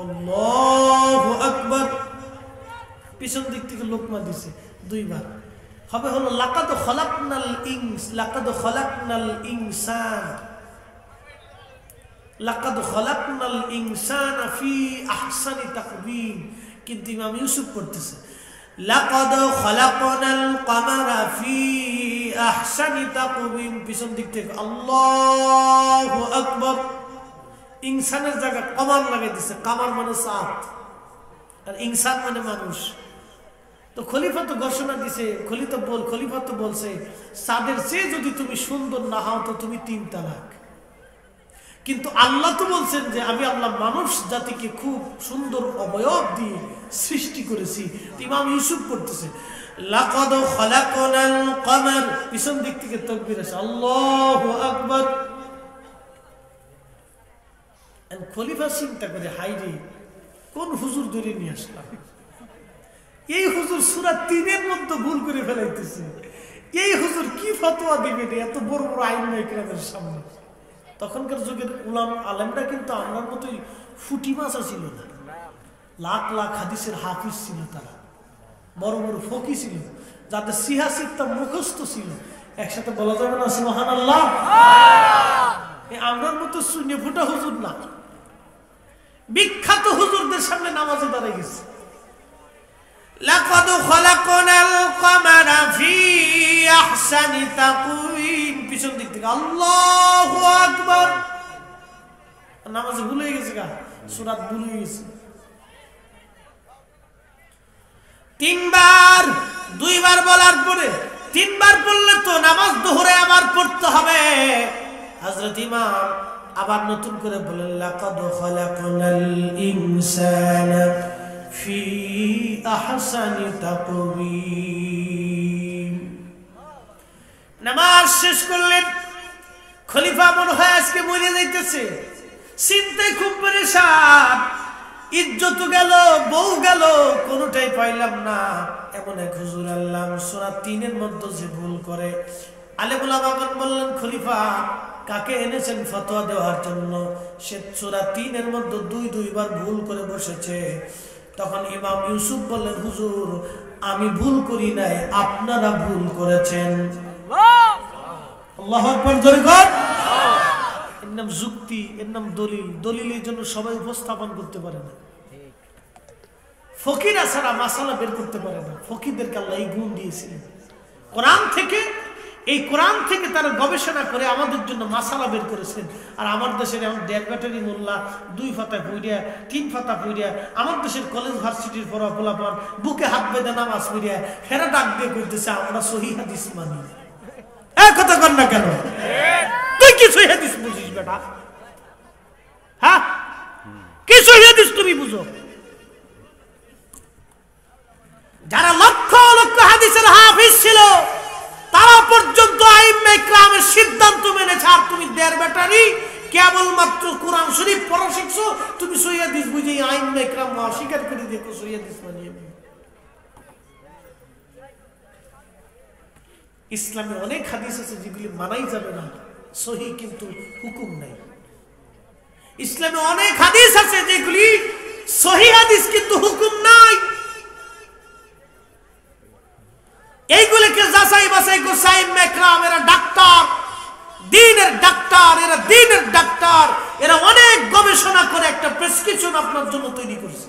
الله أكبر। পিছন দিক থেকে লোকমা দিছে দুইবার, হবে হলো লাকাদ খলাকনাল ইনসান লাকাদ খলাকনাল ইনসানা ফি আহসানি তাকবীম। কিন্তু ইমাম ইউসুফ পড়তেছে লাকাদ খলাকনাল কমারা ফি আহসানি তাকবীম, পিছন দিক থেকে আল্লাহু আকবার। ইনসানের জায়গায় কমার লাগাই দিছে, কামার মানে চাঁদ আর ইনসান মানে মানুষ। তো খলিফা তো ঘোষণা দিছে, খলিফা তো বলছে চাঁদের চেয়ে যদি তুমি সুন্দর না হও তো তুমি 3 তালাক। কিন্তু আল্লাহ তো বলছেন যে আমি আল্লাহ মানুষ জাতিকে খুব সুন্দর অবয়ব দিয়ে সৃষ্টি করেছি। ইমাম ইউসুফ পড়তেছে লাকাদ খলাকনাল কমার, পিছন দিক থেকে তাকবীর আছে আল্লাহু আকবার। খলিফা চিন্তা করে হাইরে কোন হুজুর ধরে নিয়ে আসলাম, এই হুজুর সূরা 3-এর মধ্যে ভুল করে ফেলাইতেছে, এই হুজুর কি ফতোয়া দিবে এত বড় বড় আইম্মা ইকরামের সামনে। তখনকার যুগের উলামা আলেমরা কিন্তু আমার মতোই ফুটি মাছা ছিল না, লাখ লাখ হাদিসের হাফিজ ছিল, তারা বড় বড় ফকি ছিল, যাদের সিহাসিকটা মুখস্থ ছিল। একসাথে বলা যাবে না সুবহানাল্লাহ? আমরার মতো শূন্য ফুটা হুজুর না, বিখ্যাত হুজুরদের সামনে নামাজে দাঁড়াই গেছে। লাকাদ খলাকনাল কমারা ফি আহসানি তাকওয়িম, পিছন দিক থেকে আল্লাহু আকবার। নামাজে ভুলে গেছে, সূরা ভুলে গেছে। 3 বার 2 বার বলার পরে 3 বার পড়লে তো নামাজ দুহরে আবার পড়তে হবে। হযরত ইমাম আবার নতুন করে বলেন লাকাদ খলাকনাল ইনসানা ফি আহসানি তাকওয়িম। নামাজ শেষ করলেন। খলিফা মনে হয় আজকে মরে যাইতেছে, চিন্তায় খুব পেরেশান, ইজ্জত গেল, বউ গেল, কোনোটাই পাইলাম না। এমন এক হুজুর আল্লাহ সূরা 3-এর মধ্যে যে ভুল করে। আলেমুল আমাগণ বললেন খলিফা কাকে এনেছেন ফতোয়া দেওয়ার জন্য? সে সূরা 3-এর মধ্যে 2 বার ভুল করে বসেছে। তখন ইমাম ইউসুফ বললেন হুজুর আমি ভুল করি নাই, আপনারা ভুল করেছেন। আল্লাহু আকবার জোরে কর। এর নাম যুক্তি, এর নাম দলিল। দলিলের জন্য সবাই উপস্থাপন করতে পারে না, ফকিরা ছাড়া মাসালা বের করতে পারে না। ফকিরদেরকে আল্লাহ এই গুণ দিয়েছিলেন কোরআন থেকে। এই কোরআন থেকে তারা গবেষণা করে আমাদের জন্য মাসালা বের করেছেন। আর আমার দেশের এখন 1.5 ব্যাটারি মোল্লা 2 ফাতা পড়িয়া 3 ফাতা পড়িয়া আমার দেশের কলেজ ভার্সিটির পড়া পোলাপান বুকে হাত বেঁধে নামাজ পড়িয়া ফেরা ডাক দিয়ে করতেছে আমরা সহিহ হাদিস মানি। এক কথা কর না কেন? তুই কি সহিহ হাদিস বুঝিস বেটা? হ্যাঁ, কি সহিহ হাদিস তুমি বুঝো? যারা লক্ষ লক্ষ হাদিসের হাফিজ ছিল তারা পর্যন্ত আইম্মা ইকরামের সিদ্ধান্ত মেনেছে। আর তুমি 1.5 ব্যাটারি কেবলমাত্র কোরআন শরীফ পড়া শিখছো, তুমি সহিহ হাদিস বুঝে আইম্মা ইকরাম অস্বীকার করে দেখো সহিহ হাদিস মানিয়ে। ইসলামে অনেক হাদিস আছে যেগুলি মানাই যাবে না, সহিহ কিন্তু হুকুম নাই। ইসলামে অনেক হাদিস আছে যেগুলি সহিহ হাদিস কিন্তু হুকুম নাই। এইগুলোকে যাচাই বাছাই করছে আইম্মা ইকরাম। এরা ডাক্তার, দ্বীনের ডাক্তার, এরা দ্বীনের ডাক্তার। এরা অনেক গবেষণা করে একটা প্রেসক্রিপশন আপনার জন্য তৈরি করছে।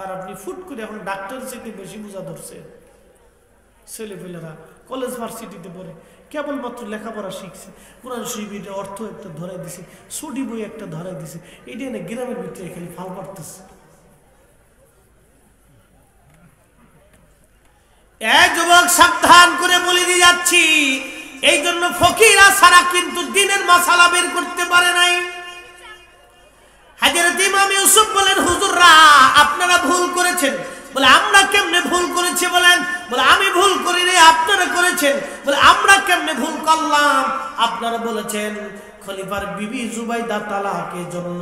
আর আপনি ফুট করে এখন ডাক্তার থেকে বেশি বোঝা ধরছে। ছেলেপেলেরা কলেজ ভার্সিটিতে পড়ে, কেবলমাত্র লেখাপড়া শিখছে, কোরআন শরীফের অর্থ একটা ধরাই দিছে, ছুটি বই একটা ধরাই দিছে, এটা এনে গ্রামের ভিতরে খালি ফাল মারতেছে। যুবক সাবধান করে বলে দিয়ে যাচ্ছি, এই জন্য ফকিরা ছাড়া কিন্তু দ্বীনের মাসালা বের করতে পারে নাই। হযরত ইমাম ইউসুফ বলেন হুজুররা আপনারা ভুল করেছেন। বলে আমরা কেমনে ভুল করেছি বলেন? বলে আমি ভুল করিনি, আপনারা করেছেন। বলে আমরা কেমনে ভুল করলাম? আপনারা বলেছেন খলিফার বিবি জুবাইদা তালাকের জন্য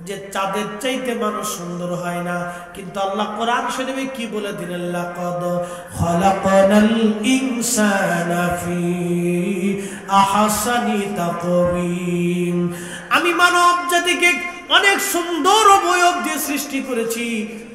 যে চাঁদের চাইতে মানুষ সুন্দর হয় না। কিন্তু আল্লাহ কোরআন শরীফে কি বলে দিলেন? লাকাদ খলাকনাল ইনসানা ফি আহসানি তাকওয়িম। আমি মানব জাতিকে অনেক সুন্দর অবয়ব দিয়ে সৃষ্টি করেছি।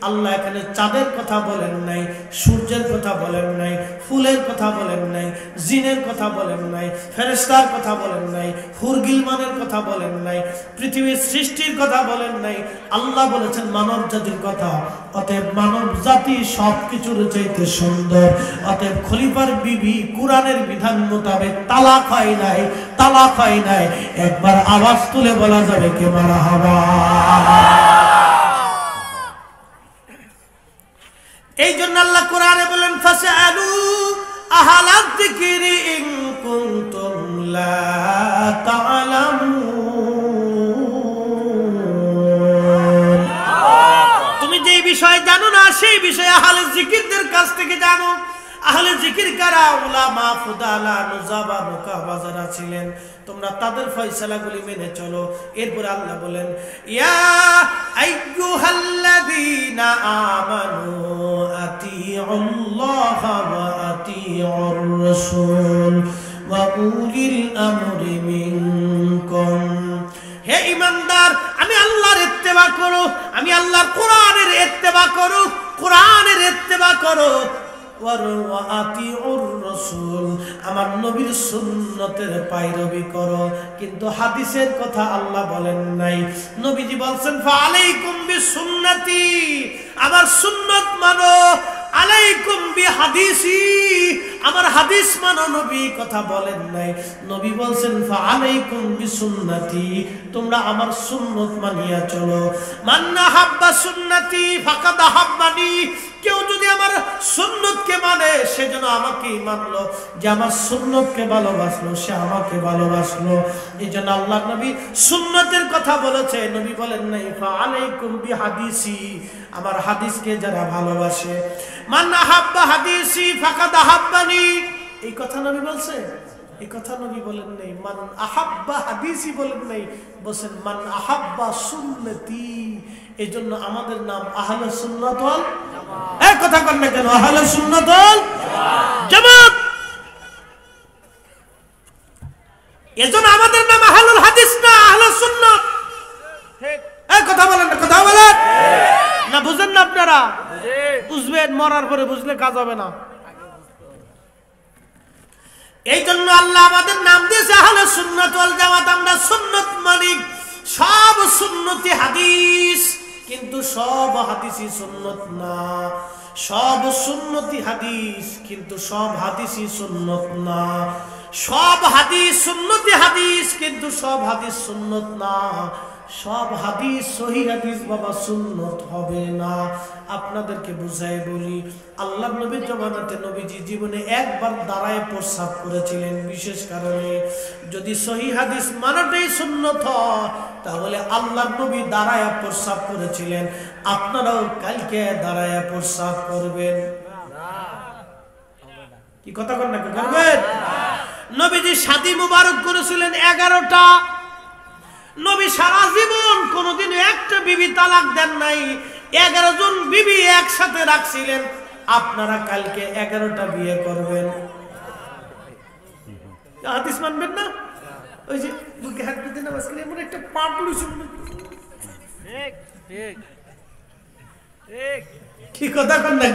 আল্লাহ এখানে চাঁদের কথা বলেন নাই, সূর্যের কথা বলেন নাই, ফুলের কথা বলেন নাই, জিনের কথা বলেন নাই, ফেরেশতার কথা বলেন নাই, হুরগিলমানের কথা বলেন নাই, পৃথিবীর সৃষ্টির কথা বলেন নাই। আল্লাহ বলেছেন মানব জাতির কথা। অতএব মানব জাতি সবকিছুর চাইতে সুন্দর। অতএব খলিফার বিবি কুরআনের বিধান মোতাবেক তালাক হয় নাই, তালাক হয় নাই। একবার আওয়াজ তুলে বলা যাবে কে মারহাবা। এই জন্য আল্লাহ কোরআনে বলেন ফাসআলু আহলায যিকরি ইন কুনতুম লা তা'লামুন। তুমি যে বিষয় জানো না সেই বিষয়ে আহলে জিকিরদের কাছ থেকে জানো। আহলে জিকির কারা? উলামা, ফুদালা, নুজাবা, নুকাবা যারা ছিলেন, তোমরা তাদের ফয়সালাগুলি মেনে চলো। এরপর আল্লাহ বলেন ইয়া আইয়ুহাল্লাযীনা আমানু আতিউল্লাহা ওয়া আতিউর রাসূল ওয়া উলিল আমরি মিনকুম। হে ঈমানদার, আমি আল্লাহর ইত্তেবা করো, আমি আল্লাহর কোরআনের ইত্তেবা করো, কোরআনের ইত্তেবা করো। আমার নবীর সুন্নতের পায়রবি করো। কিন্তু হাদিসের কথা আল্লাহ বলেন নাই। নবীজি বলছেন ফালাইকুম বিসুন্নতি, আমার সুন্নত মানো, আলাইকুম বিহাদিসি, আমার হাদিস মানো। নবী কথা বলেন নাই। নবী বলছেন ফালাইকুম বিসুন্নতি, তোমরা আমার সুন্নত মানিয়া চলো। মান আহাব্বা সুন্নতি ফাকাদ আহাব্বানি, কেউ যদি আমার সুন্নতকে মানে সে যেন আমাকেই মানলো। যে আমার সুন্নতকে ভালোবাসলো সে আমাকে ভালোবাসলো। এই জন্য আল্লাহ নবী সুন্নতের কথা বলেছে। নবী বলেন নাই ফালাইকুম বিহাদিসি, আমার হাদিসকে যারা ভালোবাসে। মান আহাব্বা হাদিসি ফাকাদ আহাব্বানি, এই কথা নবী বলছে। এই কথা নবী বলেন নাই। মান আহাব্বা হাদিসি বলেন নাই, বলেন মান আহাব্বা সুন্নতি। এই জন্য আমাদের নাম আহলে সুন্নাত ওয়াল জামাত। এই কথা কন না কেন? আহলে সুন্নাত ওয়াল জামাত। এজন্য আমাদের নাম আহলুল হাদিস না আহলে সুন্নাত। ঠিক এই কথা বলেন না? কথা বলেন না? বুঝেন না আপনারা? বুঝবেন, মরার পরে বুঝলে কাজ হবে না। এই জন্য আল্লাহ আমাদের নাম দিয়েছে আহলে সুন্নাত ওয়াল জামাত। আমরা সুন্নত মানি, সব সুন্নতি হাদিস, কিন্তু সব হাদিসই সুন্নত না। সব সুন্নতি হাদিস, কিন্তু সব হাদিসই সুন্নত না। সব হাদিস সুন্নতি হাদিস, কিন্তু সব হাদিস সুন্নত না। সব হাদিস সহিহ হাদিস বাবা সুন্নত হবে না। আপনাদেরকে বুঝাই বলি, আল্লাহ নবীর জামানাতে নবীজি জীবনে একবার দাঁড়ায় প্রস্রাব করেছিলেন বিশেষ কারণে। যদি সহিহ হাদিস মানাটাই সুন্নত হয় তাহলে আল্লাহ নবী দাঁড়ায় প্রস্রাব করেছিলেন, আপনারাও কালকে দাঁড়ায় প্রস্রাব করবেন। কি কথা কন না করবেন? নবীজি শাদী মুবারক করেছিলেন 11টা। নবী সারা জীবন কোনদিন একটা বিবি তালাক দেন নাই। 11 জন বিবি একসাথে রাখছিলেন। আপনারা কালকে 11টা বিয়ে করবেন, হাদিস মানবেন না? ওই যে বুকে হাত দিতে নামাজ করে এমন একটা পাপ লইছে। ঠিক ঠিক ঠিক, কি কথা কন না?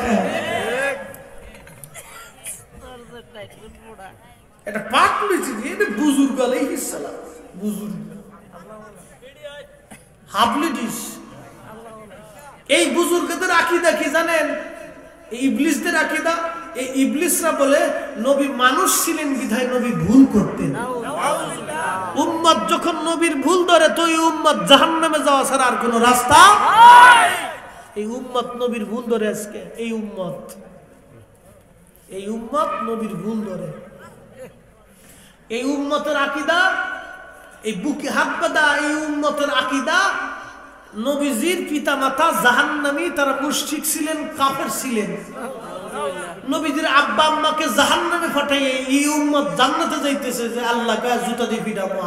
এটা পাপ লইছে, এটা বুজুর্গ আলাইহিস সালাম, বুজুর্গ হাবলিডিস। এই বুজুর্গদের আকীদা কি জানেন? এই ইবলিসদের আকীদা। এই ইবলিসরা বলে নবী মানুষ ছিলেন বিধায় নবী ভুল করতেন। উম্মত যখন নবীর ভুল ধরে তো এই উম্মত জাহান্নামে যাওয়া ছাড়া আর কোনো রাস্তা নাই। এই উম্মত নবীর ভুল ধরে আজকে। এই উম্মত নবীর ভুল ধরে। এই উম্মতের আকীদা, এই বুকে হাত বাঁধা এই উম্মতের আকীদা, নবীজির পিতামাতা জাহান্নামী, তারা মুশরিক ছিলেন, কাফের ছিলেন। নবীজির আব্বা আম্মাকে জাহান্নামে পাঠাইয়ে এই উম্মত জান্নাতে যাইতেছে যে আল্লাহ কয় জুতা দিয়ে পিটাবো।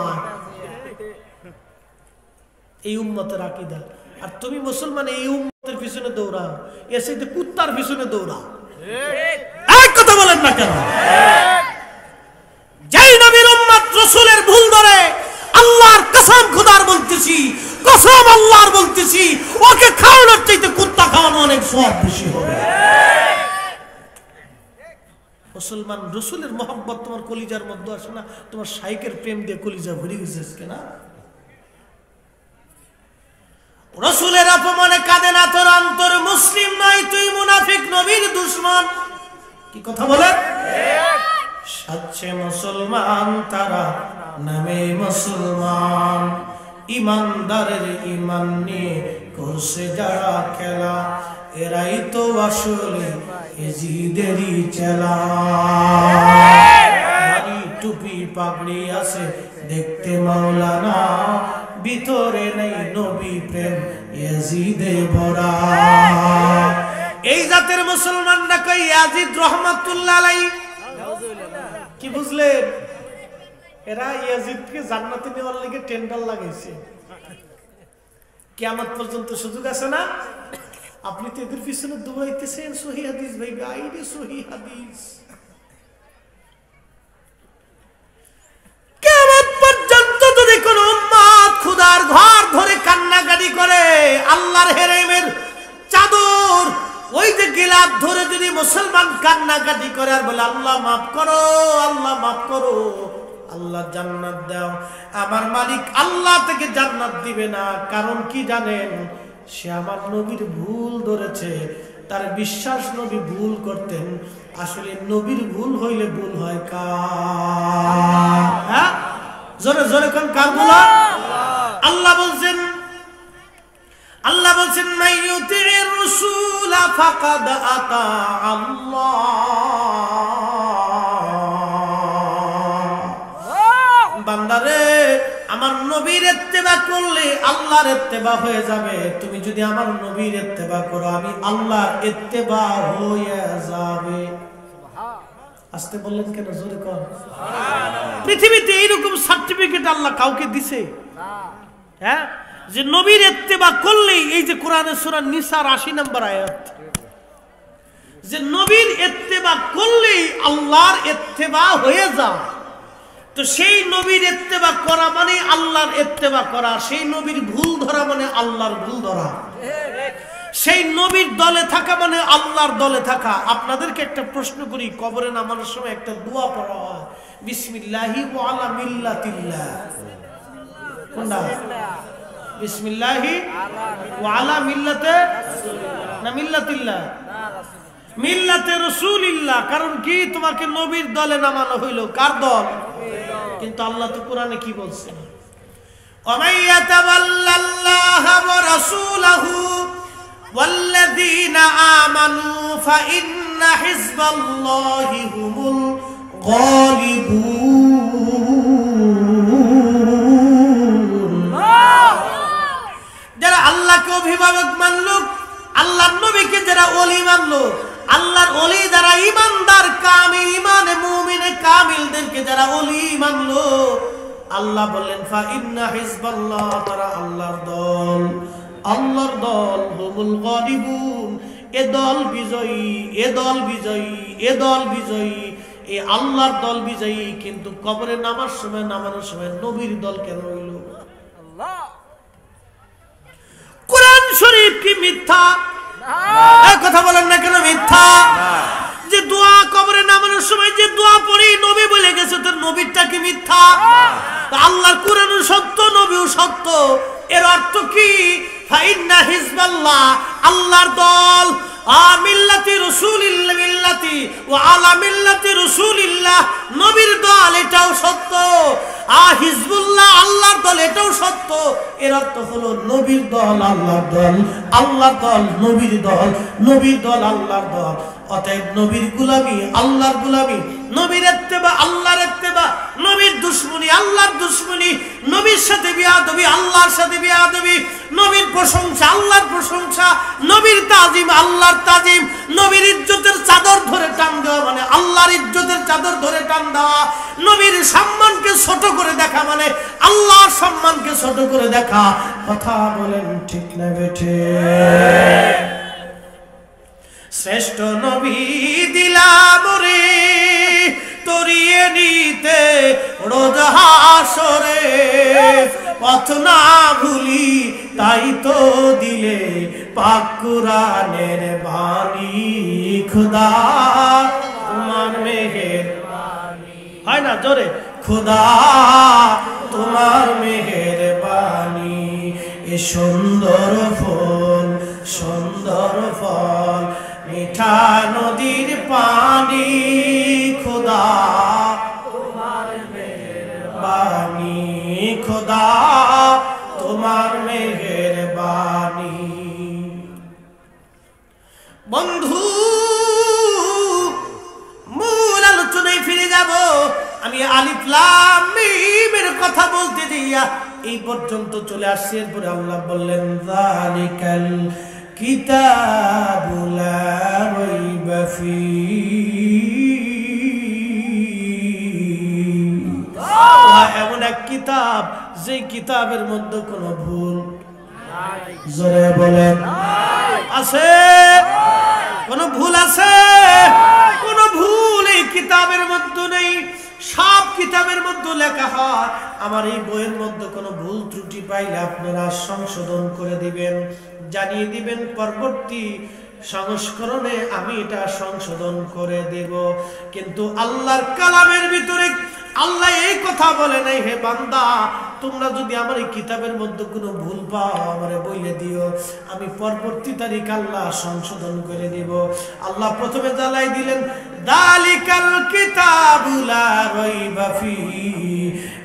এই উম্মতের আকীদা। আর তুমি মুসলমান এই উম্মতের পিছনে দৌড়াও, এর সাথে কুত্তার পিছনে দৌড়াও। এক কথা বলেন না কেন? যেই নবীর উম্মত রাসূলের ভুল ধরে, আল্লাহর কসম খোদার বলতেছি, কসম আল্লাহর বলতেছি, ওকে খাওয়ানোর চাইতে কুত্তা খাওয়ানো অনেক সওয়াব বেশি হবে। মুসলমান, রসুলের মোহাম্মত তোমার কলিজার মধ্যে আসে না? তোমার শাইখের প্রেম দিয়ে কলিজা ভরে গেছে কিনা? রসুলের অপমানে কাঁদে না তোর অন্তর, মুসলিম নয় তুই, মুনাফিক, নবীর দুশমন। কি কথা বলে? সাচ্ছে মুসলমান তারা, নামে মুসলমান, ইমানদারের ইমান নিয়ে করছে যারা খেলা, এরাই তো আসলে এজিদেরই চেলা। দাড়ি টুপি পাগড়ি আছে দেখতে মাওলানা, ভিতরে নেই নবী প্রেম ইয়াজিদে ভরা। এই জাতের মুসলমানরা কই ইয়াজিদ রহমাতুল্লাহ আলাইহি। কি বুঝলেন? এরা ইয়াজিদকে জান্নাতে নেওয়ার লাগি টেন্ডার লাগাইছে। কিয়ামত পর্যন্ত সুযোগ আছে না? আপনি তো এদের পিছনে দৌড়াইতেছেন, সহিহ হাদিস ভাই, বাইরে সহিহ হাদিস। কিয়ামত পর্যন্ত যদি কোন উম্মত খোদার ঘর ধরে কান্নাকাটি করে, আল্লাহর হেরেমের চাদর, ওই যে গিলাফ ধরে যদি মুসলমান কান্নাকাটি করে আর বলে আল্লাহ মাফ করো, আল্লাহ মাফ করো, আল্লাহ জান্নাত দাও, আমার মালিক আল্লাহ থেকে জান্নাত দিবে না। কারণ কি জানেন? সে আমার নবীর ভুল ধরেছে, তার বিশ্বাস নবী ভুল করতেন। আসলে নবীর ভুল হইলে ভুল হয় কার? হ্যাঁ, জোরে জোরে কোন কার বলা? আল্লাহ বলছেন, আল্লাহ বলছেন মাইয়ুতির রাসূল ফাকাদ আতা আল্লাহ। বান্দারে, আমার নবীর ইত্তেবা করলে আল্লাহর ইত্তেবা হয়ে যাবে। তুমি যদি আমার নবীর ইত্তেবা করো, আমি আল্লাহর ইত্তেবা হয়ে যাবে। আসতে বললেন কেন? জোরে কর। পৃথিবীতে এইরকম সার্টিফিকেট আল্লাহ কাউকে দিছে? হ্যাঁ, যে নবীর ইত্তেবা করলেই, এই যে কোরআনের সূরা নিসার 80 নম্বর আয়াত, যে নবীর ইত্তেবা করলেই আল্লাহর ইত্তেবা হয়ে যায়। তো সেই নবীর ইত্তেবা করা মানে আল্লাহর ইত্তেবা করা, সেই নবীর ভুল ধরা মানে আল্লাহর ভুল ধরা, সেই নবীর দলে থাকা মানে আল্লাহর দলে থাকা। আপনাদেরকে একটা প্রশ্ন করি, কবরে নামানোর সময় একটা দোয়া পড়া হয়, বিসমিল্লাহি ওয়া আলা মিল্লাতিল্লাহ। কোনটা? বিসমিল্লাহি ওয়া আলা মিল্লাতে না মিল্লাতিল্লাহ? মিল্লাতে রাসূলিল্লাহ। কারণ কি? তোমাকে নবীর দলে নামানো হইলো। কার দল? কিন্তু আল্লাহ তো কোরআনে কি বলছে? ওয়ামাইয়াতাওয়াল্লাল্লাহা ওয়া রাসূলাহু ওয়াল্লাযীনা আমানু ফাইন্না হিজবাল্লাহি হুমুল গালিবুন। যারা আল্লাহকে অভিভাবক মানলো, আল্লাহর নবীকে যারা ওলি মানলো, আল্লাহর ওলি যারা ইমানদার কামিল, ইমানে মুমিনে কামিলদেরকে যারা ওলি মানলো, আল্লাহ বললেন ফাইন্না হিজবাল্লাহ, তারা আল্লাহর দল, আল্লাহর দল, হুমুল গালিবুন, এ দল বিজয়ী, এ দল বিজয়ী, এ দল বিজয়ী, এই আল্লাহর দল বিজয়ী। কিন্তু কবরে নামার সময়, নামানোর সময় নবীর দল কেন হইল? আল্লাহ। কোরআন শরীফ কি মিথ্যা? কথা বলেন না কেন মিথ্যা? যে দোয়া কবরে নামানোর সময় যে দোয়া পড়ি নবী বলে গেছে, তোর নবীরটা কি মিথ্যা? আল্লাহর কোরআনও সত্য, নবীও সত্য। এর অর্থ কি? ফাইন্না হিজবাল্লাহ, আল্লাহর দল, মিল্লাতি রাসূলিল্লাহ, মিল্লাতি ওয়া আলা মিল্লাতি রাসূলিল্লাহ, নবীর দল, এটাও সত্য। হিজবুল্লাহ, আল্লাহর দল, এটাও সত্য। এর অর্থ হলো নবীর দল আল্লাহর দল, আল্লাহর দল নবীর দল, নবীর দল আল্লাহর দল। অতএব নবীর গোলামি আল্লাহর গোলামি, নবীর ইত্তেবা আল্লাহর ইত্তেবা, নবীর দুশমনি আল্লাহর দুশমনি, নবীর সাথে বিয়াদবি আল্লাহর সাথে বিয়াদবি, নবীর প্রশংসা আল্লাহর প্রশংসা, নবীর তাজিম আল্লাহর তাজিম, নবীর ইজ্জতের চাদর ধরে টান দেওয়া মানে আল্লাহর ইজ্জতের চাদর ধরে টান দেওয়া, নবীর সম্মানকে ছোট করে দেখা মানে আল্লাহর সম্মানকে ছোট করে দেখা। কথা বলেন ঠিক না বেঠে? শ্রেষ্ঠ নবী দিলাম রে তরিয়ে নিতে রোজ হাসরে, পথ না ভুলি, তাই তো দিলে পাক কুরআনের বাণী। খোদা তোমার মেহেরবানি, হয় না জোরে, খোদা তোমার মেহেরবানি। এ সুন্দর ফুল সুন্দর ফল, মিঠা নদীর পানি, খোদা তোমার মেহেরবানি, খোদা তোমার মেহেরবানি। বন্ধু, মূল আলোচনায় ফিরে যাব। আমি আলিফ লাম মিমের কথা বলতে দিয়া এই পর্যন্ত চলে আসছি। এরপরে আল্লাহ বললেন যালিকাল কিতাবু লা রাইবা ফীহি, এমন এক কিতাব যে কিতাবের মধ্যে কোনো ভুল নাই। জোরে বলেন আছে? কোনো ভুল আছে? কোনো ভুল এই কিতাবের মধ্যে নেই। সব কিতাবের মধ্যে লেখা হয়। আমার এই বইয়ের মধ্যে কোনো ভুল ত্রুটি পাইলে আপনারা সংশোধন করে দিবেন, জানিয়ে দিবেন। পরবর্তী সংস্করণে আমি এটা সংশোধন করে দেব। কিন্তু আল্লাহর কালামের ভিতরে আল্লাহ এই কথা বলে নাই, হে বান্দা তোমরা যদি আমার এই কিতাবের মধ্যে কোনো ভুল পাও আমারে বলে দিও, আমি পরবর্তী তারিখ আল্লাহ সংশোধন করে দিব। আল্লাহ প্রথমে জ্বালাই দিলেন যালিকাল কিতাবু লা রাইবা ফীহি,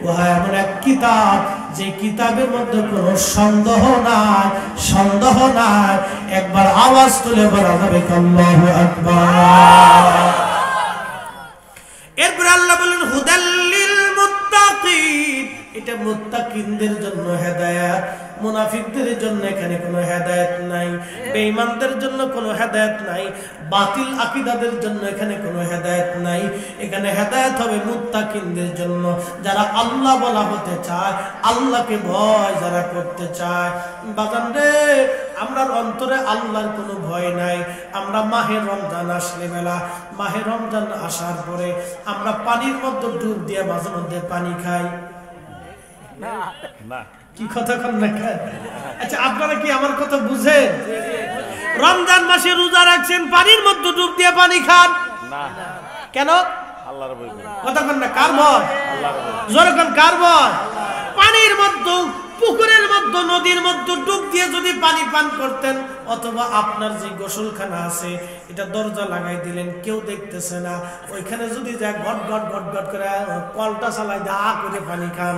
ওয়া এমন এক কিতাব যে কিতাবের মধ্যে কোনো সন্দেহ নাই, সন্দেহ নাই। একবার আওয়াজ তুলে বলা যাবে আল্লাহু আকবার। এরপর আল্লাহ বলেন হুদাল লিল মুত্তাকিন, এটা মুত্তাকিনদের জন্য হেদায়েত। মুনাফিকদের জন্য এখানে কোনো হেদায়েত নাই, বেঈমানদের জন্য কোনো হেদায়েত নাই, বাতিল আকীদাদের জন্য এখানে কোনো হেদায়েত নাই। এখানে হেদায়েত হবে মুত্তাকিনদের জন্য, যারা আল্লাহ বলা হতে চায়, আল্লাহকে ভয় যারা করতে চায়। বাজান রে, আমরা অন্তরে আল্লাহর কোনো ভয় নাই। আমরা মাহে রমজান আসলে বেলা, মাহে রমজান আসার পরে আমরা পানির মধ্যে ডুব দিয়ে মাঝে মধ্যে পানি খাই না? কি কথা কন না? আচ্ছা, আপনারা কি আমার কথা বুঝেন? রমজান মাসে রোজা রাখছেন, পানির মধ্যে ডুব দিয়ে পানি খান না কেন? আল্লাহর ভয়। কথা কন না, কার ভয়? আল্লাহর ভয়। জোরে কোন, কার ভয়? পানির মধ্যে, পুকুরের মধ্যে, নদীর মধ্যে ডুব দিয়ে যদি পানি পান করতেন, অথবা আপনার যে গোসলখানা আছে এটা দরজা লাগাই দিলেন, কেউ দেখতেছে না, ওইখানে যদি যা ঘট ঘট ঘট ঘট করে কলটা চালাই দা করে পানি খান,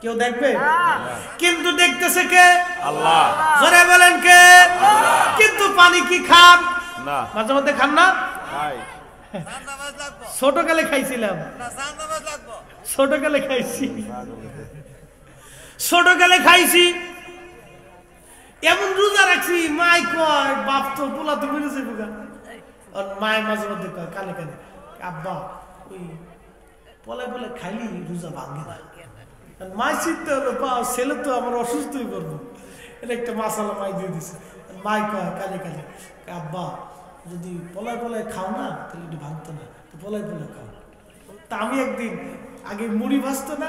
কেউ দেখবে? কিন্তু দেখতেছে কে? আল্লাহ। জোরে বলেন কে? কিন্তু পানি কি খান না? মাঝে মধ্যে খান না? ছোটকালে খাইছিলাম, ছোটকালে খাইছি, ছোটকালে খাইছি। এমন রোজা রাখছি, মাই কয় বাপ তো পোলা তো বেরোছে বুকা। আর মায়ের মাঝে মধ্যে কয় কানে কানে, আব্বা ওই পলায় পলায় খাইলি রোজা ভাঙে না। মাই চিন্তা হলো, ছেলে তো আমার অসুস্থই করবো, এটা একটা মাসালা মাই দিয়ে দিছে। মাই কয় কানে কানে, আব্বা যদি পলায় পলায় খাও না তাহলে একটু ভাঙতো না, তো পলায় পলায় খাও। তা আমি একদিন আগে মুড়ি ভাজতো না,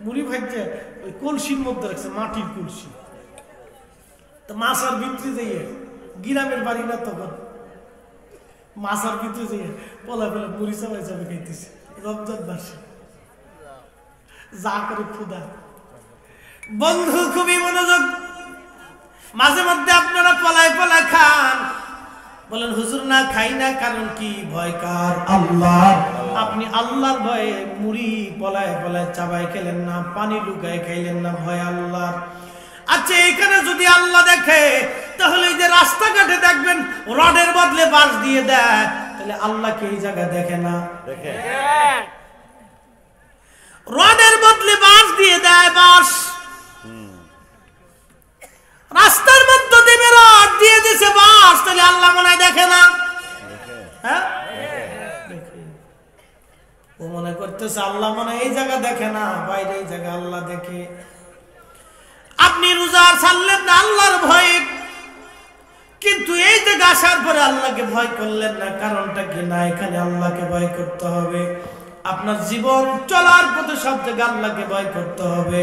মুড়ি ভাজছে ওই কলসির মধ্যে রাখছে, মাটির কলসি। তো মাছার ভিতরে যাইয়ে, গ্রামের বাড়ি না তখন, মাছার ভিতরে যাইয়ে পলায় পলায় মুড়ি চাপাই চাপে খাইতেছে রমজান মাসে, যা করে ক্ষুধা। বন্ধু খুবই মনোযোগ, মাঝে মধ্যে আপনারা পলায় পলায় খান। বলেন হুজুর না খাই না, কারণ কি? ভয় কার? আল্লাহ। আপনি আল্লাহর ভয়ে মুড়ি পলায় পলায় চাবাই খেলেন না, পানি লুকায় খাইলেন না, ভয় আল্লাহ। আচ্ছা, এখানে যদি আল্লাহ দেখে, তাহলে এই যে রাস্তাঘাটে দেখবেন রডের বদলে বাঁশ দিয়ে দেয়, তাহলে আল্লাহকে এই জায়গায় দেখে না? দেখে। রডের বদলে বাঁশ দিয়ে দেয়, বাঁশ রাস্তার মধ্যে দেবে, রড দিয়ে দিছে বাঁশ, তাহলে আল্লাহ মনে হয় দেখে না? হ্যাঁ, ও মনে করতেছে আল্লাহ মনে হয় এই জায়গা দেখে না, বাইরে এই জায়গা আল্লাহ দেখে। আপনি রোজা ছাড়লেন না আল্লাহর ভয়ে, কিন্তু এই জায়গা আসার পরে আল্লাহকে ভয় করলেন না, কারণটা কি? না, এখানে আল্লাহকে ভয় করতে হবে। আপনার জীবন চলার পথে সব জায়গায় আল্লাহকে ভয় করতে হবে।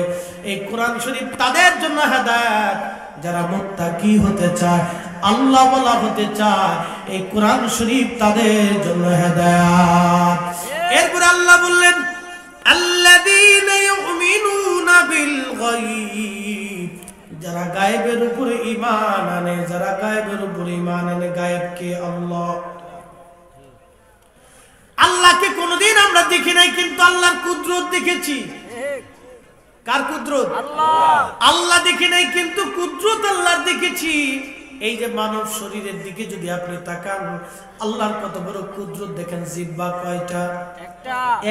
এই কোরআন শরীফ তাদের জন্য হেদায়েত যারা মুত্তাকি হতে চায়, আল্লাহ ওয়ালা হতে চায়। এই কোরআন শরীফ তাদের জন্য হেদায়েত। এরপর আল্লাহ বললেন আল্লাযীনা ইউমিনুনা বিল গায়ব, যারা গায়েবের উপরে ঈমান আনে, যারা গায়েবের উপরে ঈমান আনে। গায়েব কে? আল্লাহ। আল্লাহকে কোনদিন আমরা দেখি নাই, কিন্তু আল্লাহর কুদরত দেখেছি। কার কুদরত? আল্লাহ। আল্লাহ দেখি নাই, কিন্তু কুদরত আল্লাহর দেখেছি। এই যে মানব শরীরের দিকে যদি আপনি তাকান, আল্লাহর কত বড় কুদরত দেখেন। জিহ্বা কয়টা?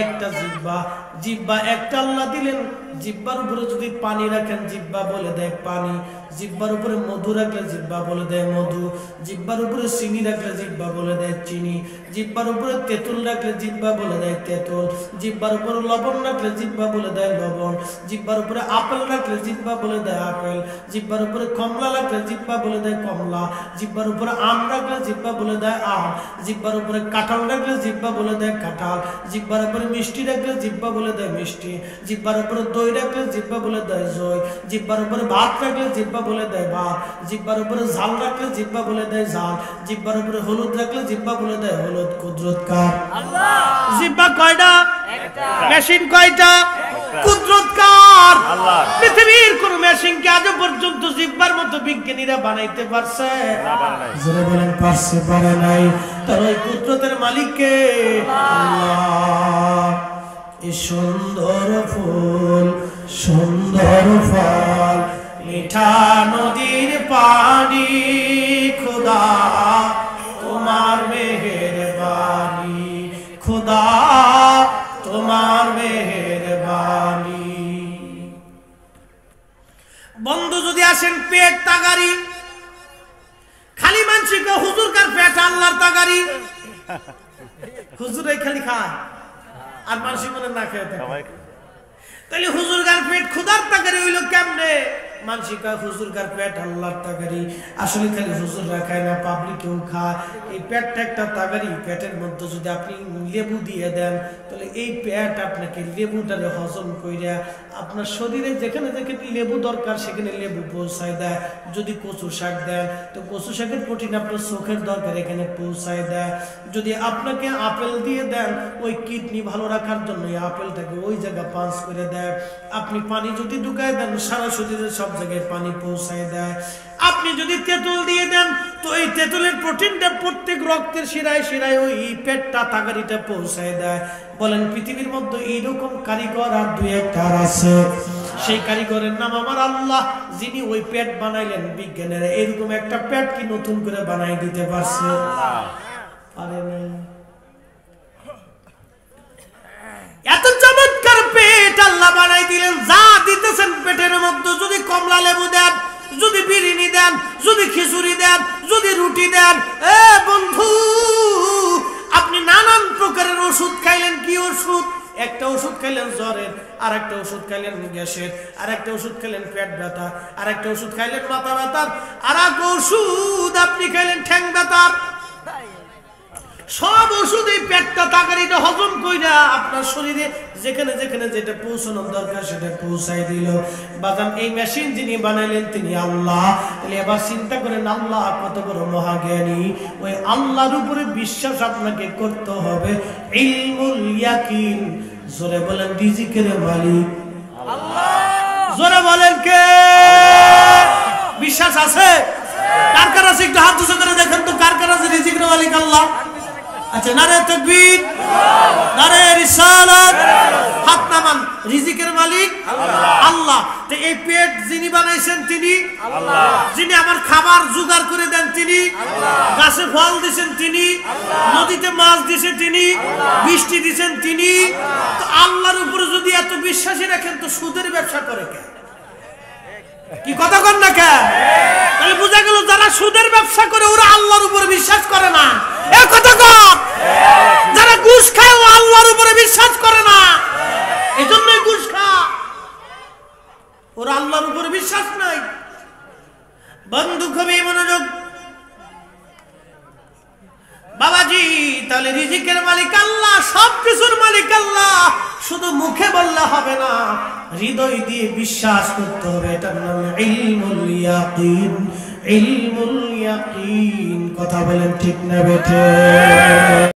একটা জিহ্বা। জিহ্বা একটা আল্লাহ দিলেন। জিহ্বার উপরে যদি পানি রাখেন, জিহ্বা বলে দেয় পানি। জিহ্বার উপরে মধু রাখলে জিহ্বা বলে দেয় মধু। জিহ্বার উপরে চিনি রাখলে জিহ্বা বলে দেয় চিনি। জিহ্বার উপরে তেঁতুল রাখলে জিহ্বা বলে দেয় তেঁতুল। জিহ্বার উপরে লবণ রাখলে জিহ্বা বলে দেয় লবণ। জিহ্বার উপরে আপেল রাখলে জিহ্বা বলে দেয় আপেল। জিহ্বার উপরে কমলা রাখলে জিহ্বা বলে দেয় কমলা। জিহ্বার উপরে আম রাখলে জিহ্বা বলে দেয় আম। জিহ্বার উপরে কাঁঠাল রাখলে জিহ্বা বলে দেয় কাঁঠাল। জিহ্বার উপরে মিষ্টি রাখলে জিহ্বা বলে দেয় মিষ্টি। জিহ্বার উপরে দই রাখলে জিহ্বা বলে দেয় দই। জিহ্বার উপরে ভাত রাখলে জিহ্বা বলে দেয় ভাত। জিহ্বার উপরে ঝাল রাখলে জিহ্বা বলে দেয় ঝাল। জিহ্বার উপরে হলুদ রাখলে জিহ্বা বলে দেয় হলুদ। কুদরত কার? আল্লাহ। জিহ্বা কয়টা? একটা। মেশিন কয়টা? কুদরত কার? আল্লাহ। পৃথিবীর কোন মেশিনকে আজ পর্যন্ত জিহ্বার মতো বিজ্ঞানীরা বানাইতে পারছে? না, বানাই। যারা বলেন পারছে, পারে নাই। তার ওই কুদরতের মালিক কে? আল্লাহ। এই সুন্দর ফুল, সুন্দর ফল, মিঠা নদীর পানি, খোদা তোমার মেহেরবানি, খোদা তোমার মেহেরবানি। বন্ধু যদি আসেন পেট তাগারি, খালি মানসিক হুজুর কার পেট আল্লাহর তাগারি। হুজুর খালি খায় আর মানসিক মনে না খেয়ে থাকে। তাহলে হুজুর গার পেট খুদার তাগারি হইল কেমনে? মানসিকা হুজুর গার পেট আল্লাহর তাগারি। আসলে খালি হুজুর রাখায় না, পাবলিকেও খায়। এই পেটটা একটা তাগারি। পেটের মধ্যে যদি আপনি লেবু দিয়ে দেন, তাহলে এই পেট আপনাকে লেবুটারে হজম কইরা আপনার শরীরে যেখানে যেখানে লেবু দরকার সেখানে লেবু পৌঁছায় দেয়। যদি কচু শাক দেন, তো কচু শাকের প্রোটিন আপনার চোখের দরকার এখানে পৌঁছায় দেয়। যদি আপনাকে আপেল দিয়ে দেন, ওই কিডনি ভালো রাখার জন্য এই আপেলটাকে ওই জায়গা পাঞ্চ করে দেয়। আপনি পানি যদি ঢুকায় দেন, সারা শরীরে সব জায়গায় পানি পৌঁছায় দেয়। আপনি যদি তেঁতুল দিয়ে দেন, তো এই তেঁতুলের প্রোটিনটা প্রত্যেক রক্তের শিরায় শিরায় ওই পেটটা তাগারিটা পৌঁছায় দেয়। বলেন পৃথিবীর মধ্যে এইরকম কারিগর আর দুই একটা আছে? সেই কারিগরের নাম আমার আল্লাহ, যিনি ওই পেট বানাইলেন। বিজ্ঞানীরা এরকম একটা পেট কি নতুন করে বানাই দিতে পারছে? পারে না। এত চমৎকার পেট আল্লাহ বানাই দিলেন। যা দিতেছেন পেটের মধ্যে, যদি কমলা লেবু দেন, যদি বিরিয়ানি দেন, যদি খিচুড়ি দেন, যদি রুটি দেন, এ বন্ধু আপনি নানান প্রকারের ওষুধ খাইলেন। কি ওষুধ? একটা ওষুধ খাইলেন জ্বরের, আর একটা ওষুধ খাইলেন গ্যাসের, আর একটা ওষুধ খাইলেন পেট ব্যথা, আর একটা ওষুধ খাইলেন মাথা ব্যথার, আর এক ওষুধ আপনি খাইলেন ঠ্যাং ব্যথার। সব ওষুধ এই পেটটা তাগারিটা হজম কইরা আপনার শরীরে যেখানে যেখানে যেটা পৌঁছানোর দরকার সেটা পৌঁছাই দিল। বাদাম এই মেশিন যিনি বানাইলেন তিনি আল্লাহ। তাহলে এবার চিন্তা করেন আল্লাহ কত বড় মহাজ্ঞানী। ওই আল্লাহর উপরে বিশ্বাস আপনাকে করতে হবে। ইলমুল ইয়াকিন। জোরে বলেন রিজিকের মালিক আল্লাহ। জোরে বলেন কে? বিশ্বাস আছে? কার কার আছে একটু হাত উঁচু করে দেখেন তো, কার কার আছে রিজিকের মালিক আল্লাহ? আচ্ছা, নারে তাকবীর, নারে রিসালাত। হাত নামান। রিজিকের মালিক আল্লাহ। তো এই পেট যিনি বানাইছেন তিনি আল্লাহ। যিনি আমার খাবার জোগাড় করে দেন তিনি আল্লাহ। গাছে ফল দিয়েছেন তিনি আল্লাহ। নদীতে মাছ দিয়েছেন তিনি আল্লাহ। বৃষ্টি দিয়েছেন তিনি আল্লাহ। তো আল্লাহর উপরে যদি এত বিশ্বাসী রাখেন, তো সুদের ব্যবসা করে কেন? কি কথা কন না কেন? তাহলে বোঝা গেল যারা সুদের ব্যবসা করে ওরা আল্লাহর উপরে বিশ্বাস করে না। এই কথা কন। যারা ঘুষ খায় ও আল্লাহর উপরে বিশ্বাস করে না, এই জন্যই ঘুষ খায়। ওরা আল্লাহর উপরে বিশ্বাস নাই। বন্ধু খুবই মনোযোগ। বাবাজি তাহলে রিজিকের মালিক আল্লাহ, সবকিছুর মালিক আল্লাহ। শুধু মুখে বললে হবে না, হৃদয় দিয়ে বিশ্বাস করতে হবে। এটার নাম ইলমুল ইয়াকিন। ইলমুল ইয়াকিন। কথা বলেন ঠিক না বেঠে?